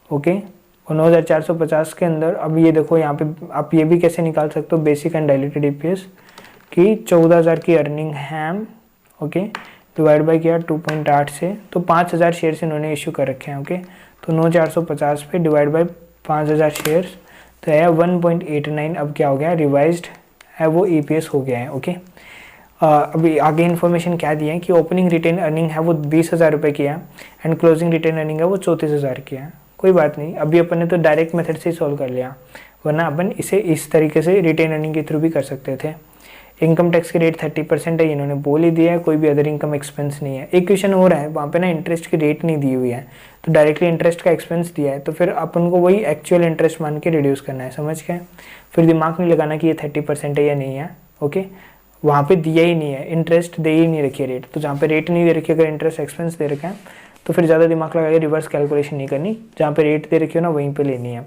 ओके, और 9,450 के अंदर अब ये देखो यहाँ पे आप ये भी कैसे निकाल सकते हो बेसिक एंड डाइल्यूटेड ईपीएस कि 14,000 की अर्निंग है। ओके, डिवाइड बाई किया 2.8 से, तो 5,000 शेयर्स इन्होंने इशू कर रखे हैं। ओके, तो 9,450 पे डिवाइड बाई 5,000 शेयर्स तो है 1.89। अब क्या हो गया, रिवाइज्ड है वो ईपीएस हो गया है। ओके, अभी आगे इन्फॉर्मेशन क्या दी है कि ओपनिंग रिटेन अर्निंग है वो 20,000 रुपये की है एंड क्लोजिंग रिटेन अर्निंग है वो 34,000 की है। कोई बात नहीं, अभी अपन ने तो डायरेक्ट मेथड से ही सॉल्व कर लिया, वरना अपन इसे इस तरीके से रिटेन अर्निंग के थ्रू भी कर सकते थे। इनकम टैक्स की रेट 30% है, इन्होंने बोल ही दिया है, कोई भी अदर इनकम एक्सपेंस नहीं है। एक क्वेश्चन हो रहा है वहाँ पे ना इंटरेस्ट की रेट नहीं दी हुई है, तो डायरेक्टली इंटरेस्ट का एक्सपेंस दिया है, तो फिर अपन को वही एक्चुअल इंटरेस्ट मान के रिड्यूस करना है, समझ गए। फिर दिमाग नहीं लगाना कि ये 30% है या नहीं है, ओके। वहाँ पे दिया ही नहीं है, इंटरेस्ट दे ही नहीं रखी है रेट, तो जहाँ पे रेट नहीं दे रखी है, अगर इंटरेस्ट एक्सपेंस दे रखा है तो फिर ज़्यादा दिमाग लगा के रिवर्स कैलकुलेशन नहीं करनी, जहाँ पे रेट दे रखी हो ना वहीं पे लेनी है,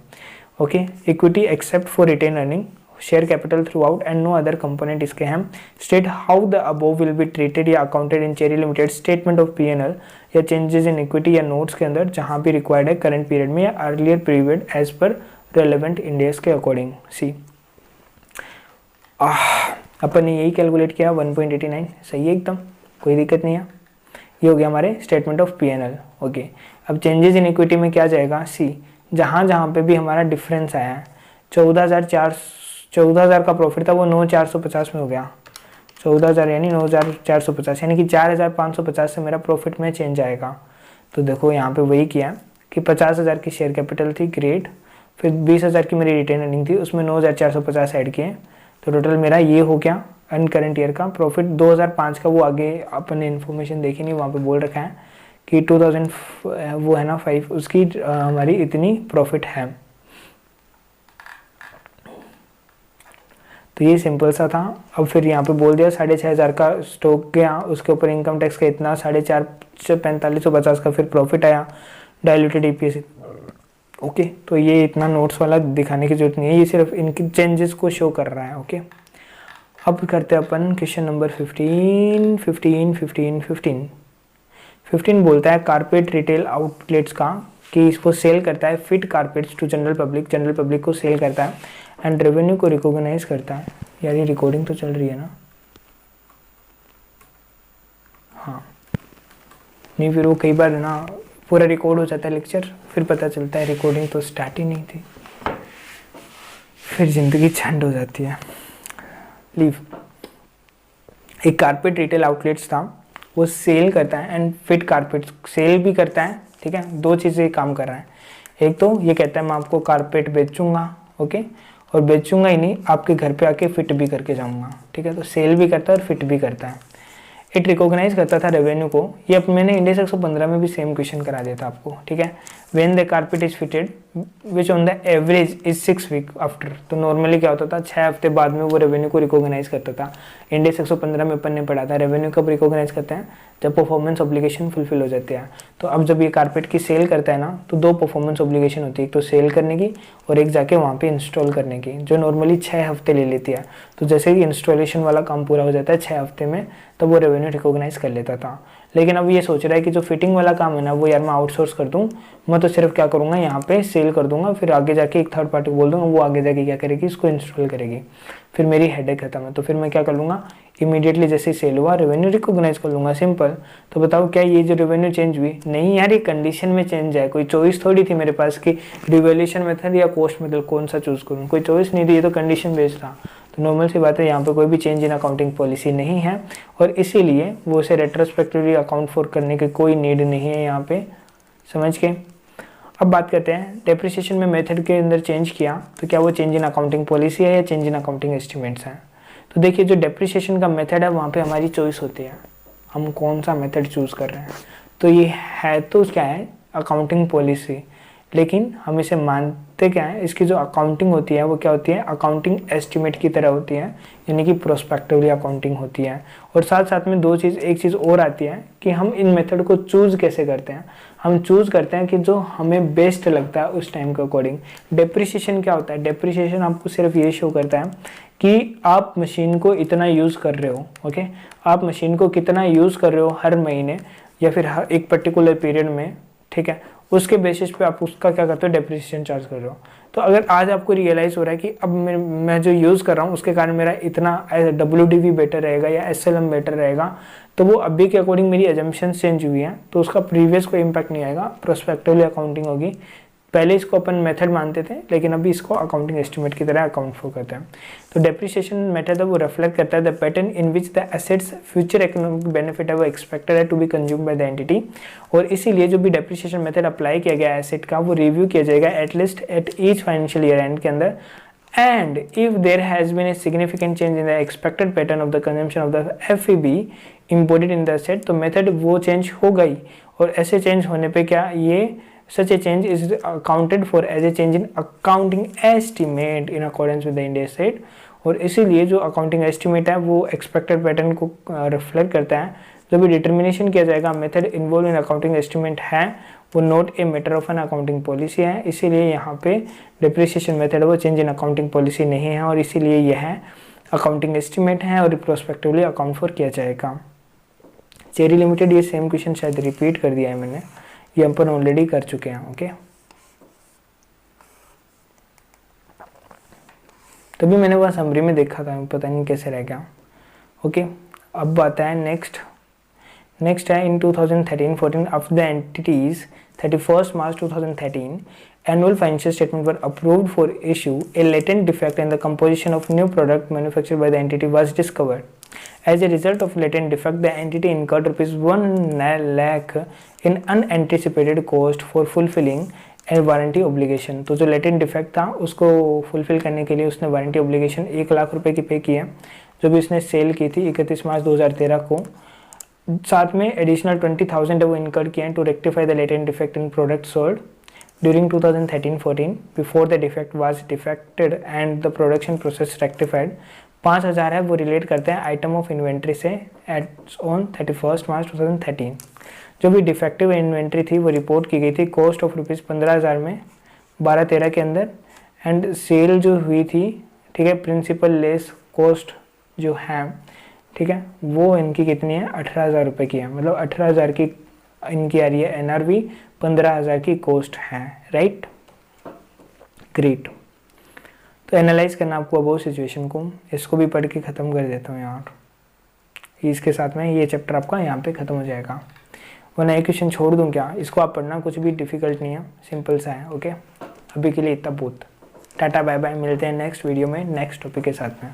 okay. Equity except for retain earning, share capital throughout and no other component इसके हैं। State how the above will be treated या accounted in cherry limited statement of PNL या चेंजेस इन इक्विटी या notes के अंदर जहाँ भी required है करंट पीरियड में या earlier period as per relevant index के अकॉर्डिंग। सी अपन ने यही कैलकुलेट किया 1.89, सही है एकदम, कोई दिक्कत नहीं है। ये हो गया हमारे स्टेटमेंट ऑफ पीएनएल, ओके। अब चेंजेस इन इक्विटी में क्या जाएगा, सी जहाँ पे भी हमारा डिफरेंस आया है, 14,000 का प्रॉफिट था वो 9,450 में हो गया, 14,000 यानी 9,450 यानी कि 4,550 से मेरा प्रॉफिट में चेंज आएगा। तो देखो यहाँ पे वही किया कि 50,000 की शेयर कैपिटल थी, ग्रेट, फिर 20,000 की मेरी रिटेन अर्निंग थी, उसमें 9,450 ऐड किए, तो टोटल मेरा ये हो गया अन करंट ईयर का प्रॉफिट। 2005 का वो आगे अपन ने इन्फॉर्मेशन देखी नहीं, वहाँ पे बोल रखा है कि 2000 वो है ना 5, उसकी हमारी इतनी प्रॉफिट है। तो ये सिंपल सा था। अब फिर यहाँ पे बोल दिया 6,500 का स्टॉक गया, उसके ऊपर इनकम टैक्स का इतना 4,4550 का फिर प्रॉफिट आया, डाइल्यूटेड ईपीएस, ओके। तो ये इतना नोट्स वाला दिखाने की जरूरत नहीं है, ये सिर्फ इनकी चेंजेस को शो कर रहा है, ओके। अब करते हैं अपन क्वेश्चन नंबर 15 बोलता है कारपेट रिटेल आउटलेट्स का कि इसको सेल करता है fit carpets to general public को सेल करता है एंड रेवेन्यू को रिकॉग्नाइज करता है। यार ये रिकॉर्डिंग तो चल रही है ना, हाँ नहीं, फिर वो कई बार ना पूरा रिकॉर्ड हो जाता है लेक्चर, फिर पता चलता है रिकॉर्डिंग तो स्टार्ट ही नहीं थी, फिर ज़िंदगी झंड हो जाती है। लीव, एक कारपेट रिटेल आउटलेट्स था, वो सेल करता है एंड फिट कारपेट सेल भी करता है, ठीक है। दो चीज़ें काम कर रहा है, एक तो ये कहता है मैं आपको कारपेट बेचूंगा, ओके, और बेचूंगा ही नहीं, आपके घर पे आके फिट भी करके जाऊंगा, ठीक है। तो सेल भी करता है और फिट भी करता है। इट रिकॉग्नाइज करता था रेवेन्यू को, ये अब मैंने इंडेक्स 115 में भी सेम क्वेश्चन करा दिया था आपको, ठीक है। When the carpet is fitted which on the average is 6 week after, तो नॉर्मली क्या होता था 6 हफ्ते बाद में वो रेवेन्यू को रिकॉग्नाइज करता था। इंडेक्स 115 में अपन ने पढ़ा था रेवेन्यू कब रिकॉग्नाइज करते हैं, जब परफॉर्मेंस ऑब्लिगेशन फुलफिल हो जाती है। तो अब जब ये कारपेट की सेल करता है ना, तो 2 परफॉर्मेंस ऑब्लिगेशन होती है, एक तो सेल करने की और एक जाके वहाँ पे इंस्टॉल करने की, जो नॉर्मली 6 हफ्ते ले लेती है। तो जैसे ही इंस्टॉलेशन वाला काम पूरा हो जाता है 6 हफ्ते में, तब वो रेवेन्यू रिकॉग्नाइज कर लेता था। लेकिन अब ये सोच रहा है कि जो फिटिंग वाला काम है ना, वो यार मैं आउटसोर्स कर दूं, मैं तो सिर्फ क्या करूंगा यहाँ पे सेल कर दूंगा, फिर आगे जाके एक थर्ड पार्टी को बोल दूंगा, वो आगे जाके क्या करेगी, इसको इंस्टॉल करेगी, फिर मेरी हेडेक खत्म है। तो फिर मैं क्या कर लूँगा, इमीडिएटली जैसे सेल हुआ रेवेन्यू रिकॉग्नाइज कर लूँगा, सिंपल। तो बताओ क्या ये जो रेवेन्यू चेंज हुई, नहीं यार ये कंडीशन में चेंज है, कोई चॉइस थोड़ी थी मेरे पास कि रिवैल्यूएशन मेथड या कॉस्ट मेथड कौन सा चूज करूँ, कोई चॉइस नहीं थी, ये तो कंडीशन बेस्ड था। तो नॉर्मल सी बात है, यहाँ पे कोई भी चेंज इन अकाउंटिंग पॉलिसी नहीं है और इसीलिए वो उसे रेट्रोस्पेक्टिवली अकाउंट फॉर करने की कोई नीड नहीं है यहाँ पे, समझ के। अब बात करते हैं डेप्रिसिएशन में मेथड के अंदर चेंज किया, तो क्या वो चेंज इन अकाउंटिंग पॉलिसी है या चेंज इन अकाउंटिंग एस्टिमेट्स है। तो देखिए जो डेप्रिसिएशन का मेथड है वहाँ पे हमारी चॉइस होती है, हम कौन सा मेथड चूज़ कर रहे हैं। तो ये है तो क्या है, अकाउंटिंग पॉलिसी, लेकिन हम इसे मानते क्या है, इसकी जो अकाउंटिंग होती है वो क्या होती है, अकाउंटिंग एस्टिमेट की तरह होती है, यानी कि प्रोस्पेक्टिवली अकाउंटिंग होती है। और साथ साथ में एक चीज़ और आती है कि हम इन मेथड को चूज़ कैसे करते हैं। हम चूज़ करते हैं कि जो हमें बेस्ट लगता है उस टाइम के अकॉर्डिंग। डेप्रिसिएशन क्या होता है, डेप्रिसिएशन आपको सिर्फ ये शो करता है कि आप मशीन को इतना यूज़ कर रहे हो, ओके, आप मशीन को कितना यूज़ कर रहे हो हर महीने या फिर हर एक पर्टिकुलर पीरियड में, ठीक है, उसके बेसिस पे आप उसका क्या करते हो, डेप्रिसिएशन चार्ज कर रहे हो। तो अगर आज आपको रियलाइज़ हो रहा है कि अब मैं जो यूज़ कर रहा हूँ उसके कारण मेरा इतना WDV बेटर रहेगा या SLM बेटर रहेगा, तो वो अभी के अकॉर्डिंग मेरी एजम्पशंस चेंज हुई हैं, तो उसका प्रीवियस कोई इम्पैक्ट नहीं आएगा, प्रोस्पेक्टिवली अकाउंटिंग होगी। पहले इसको अपन मेथड मानते थे, लेकिन अभी इसको अकाउंटिंग एस्टिमेट की तरह अकाउंट फॉर करते हैं। तो डेप्रिसिएशन मेथड है वो रिफ्लेक्ट करता है the pattern in which the assets future economic benefit है वो एक्सपेक्टेड है to be consume by the entity. और इसीलिए जो भी डेप्रिसिएशन मेथड अप्लाई किया गया एसेट का वो रिव्यू किया जाएगा at least at each financial year and के अंदर and if there has been a significant change in the expected pattern of the consumption of the FEB embodied in the asset, तो method वो change हो गई, और ऐसे चेंज होने पे क्या ये such a change is accounted for as a change in accounting estimate in accordance with the Ind AS set, और इसीलिए जो अकाउंटिंग एस्टिमेट है वो एक्सपेक्टेड पैटर्न को रिफ्लेक्ट करता है। जो भी डिटर्मिनेशन किया जाएगा method involve in accounting estimate है वो not a matter of an accounting policy है, इसीलिए यहाँ पे डिप्रिसिएशन मेथड वो चेंज इन अकाउंटिंग पॉलिसी नहीं है, और इसीलिए यह अकाउंटिंग एस्टिमेट है और रिप्रोस्पेक्टिवली अकाउंट फॉर किया जाएगा। चेरी लिमिटेड ये सेम क्वेश्चन शायद रिपीट कर दिया है मैंने, ये हम पर ऑलरेडी कर चुके हैं। ओके, तभी मैंने वह समरी में देखा था, पता नहीं कैसे रह गया। ओके, अब आता है नेक्स्ट है इन 2013-14 of the entities 31 March 2013 annual financial statement were approved for issue. A latent defect in the composition of new product manufactured by the entity was discovered. As a result of latent defect, the entity incurred ₹1 lakh in unanticipated cost for fulfilling a warranty obligation. तो जो latent defect था उसको fulfill करने के लिए उसने warranty obligation 1 lakh रुपए की पे की है, जो भी उसने सेल की थी 31 मार्च 2013 को। साथ में एडिशनल 20,000 वो इनकर्ड किए हैं to rectify the latent defect in product sold during 2013-14 before the defect was defected and the production process rectified. 5,000 है वो रिलेट करते हैं आइटम ऑफ इन्वेंट्री से एट ऑन 31 मार्च 2013। जो भी डिफेक्टिव इन्वेंट्री थी वो रिपोर्ट की गई थी कॉस्ट ऑफ ₹15,000 में 12-13 के अंदर, एंड सेल जो हुई थी, ठीक है, प्रिंसिपल लेस कॉस्ट जो है, ठीक है, वो इनकी कितनी है 18,000 रुपये की है, मतलब 18,000 की इनकी आ रही है NRV, 15,000 की कॉस्ट है, राइट, ग्रेट। तो एनालाइज करना आपको अब सिचुएशन को, इसको भी पढ़ के ख़त्म कर देता हूँ यार, इसके साथ में ये चैप्टर आपका यहाँ पे ख़त्म हो जाएगा, वरना एक क्वेश्चन छोड़ दूँ क्या, इसको आप पढ़ना, कुछ भी डिफ़िकल्ट नहीं है, सिंपल सा है। ओके, अभी के लिए इतना बहुत, टाटा बाय बाय, मिलते हैं नेक्स्ट वीडियो में नेक्स्ट टॉपिक के साथ में।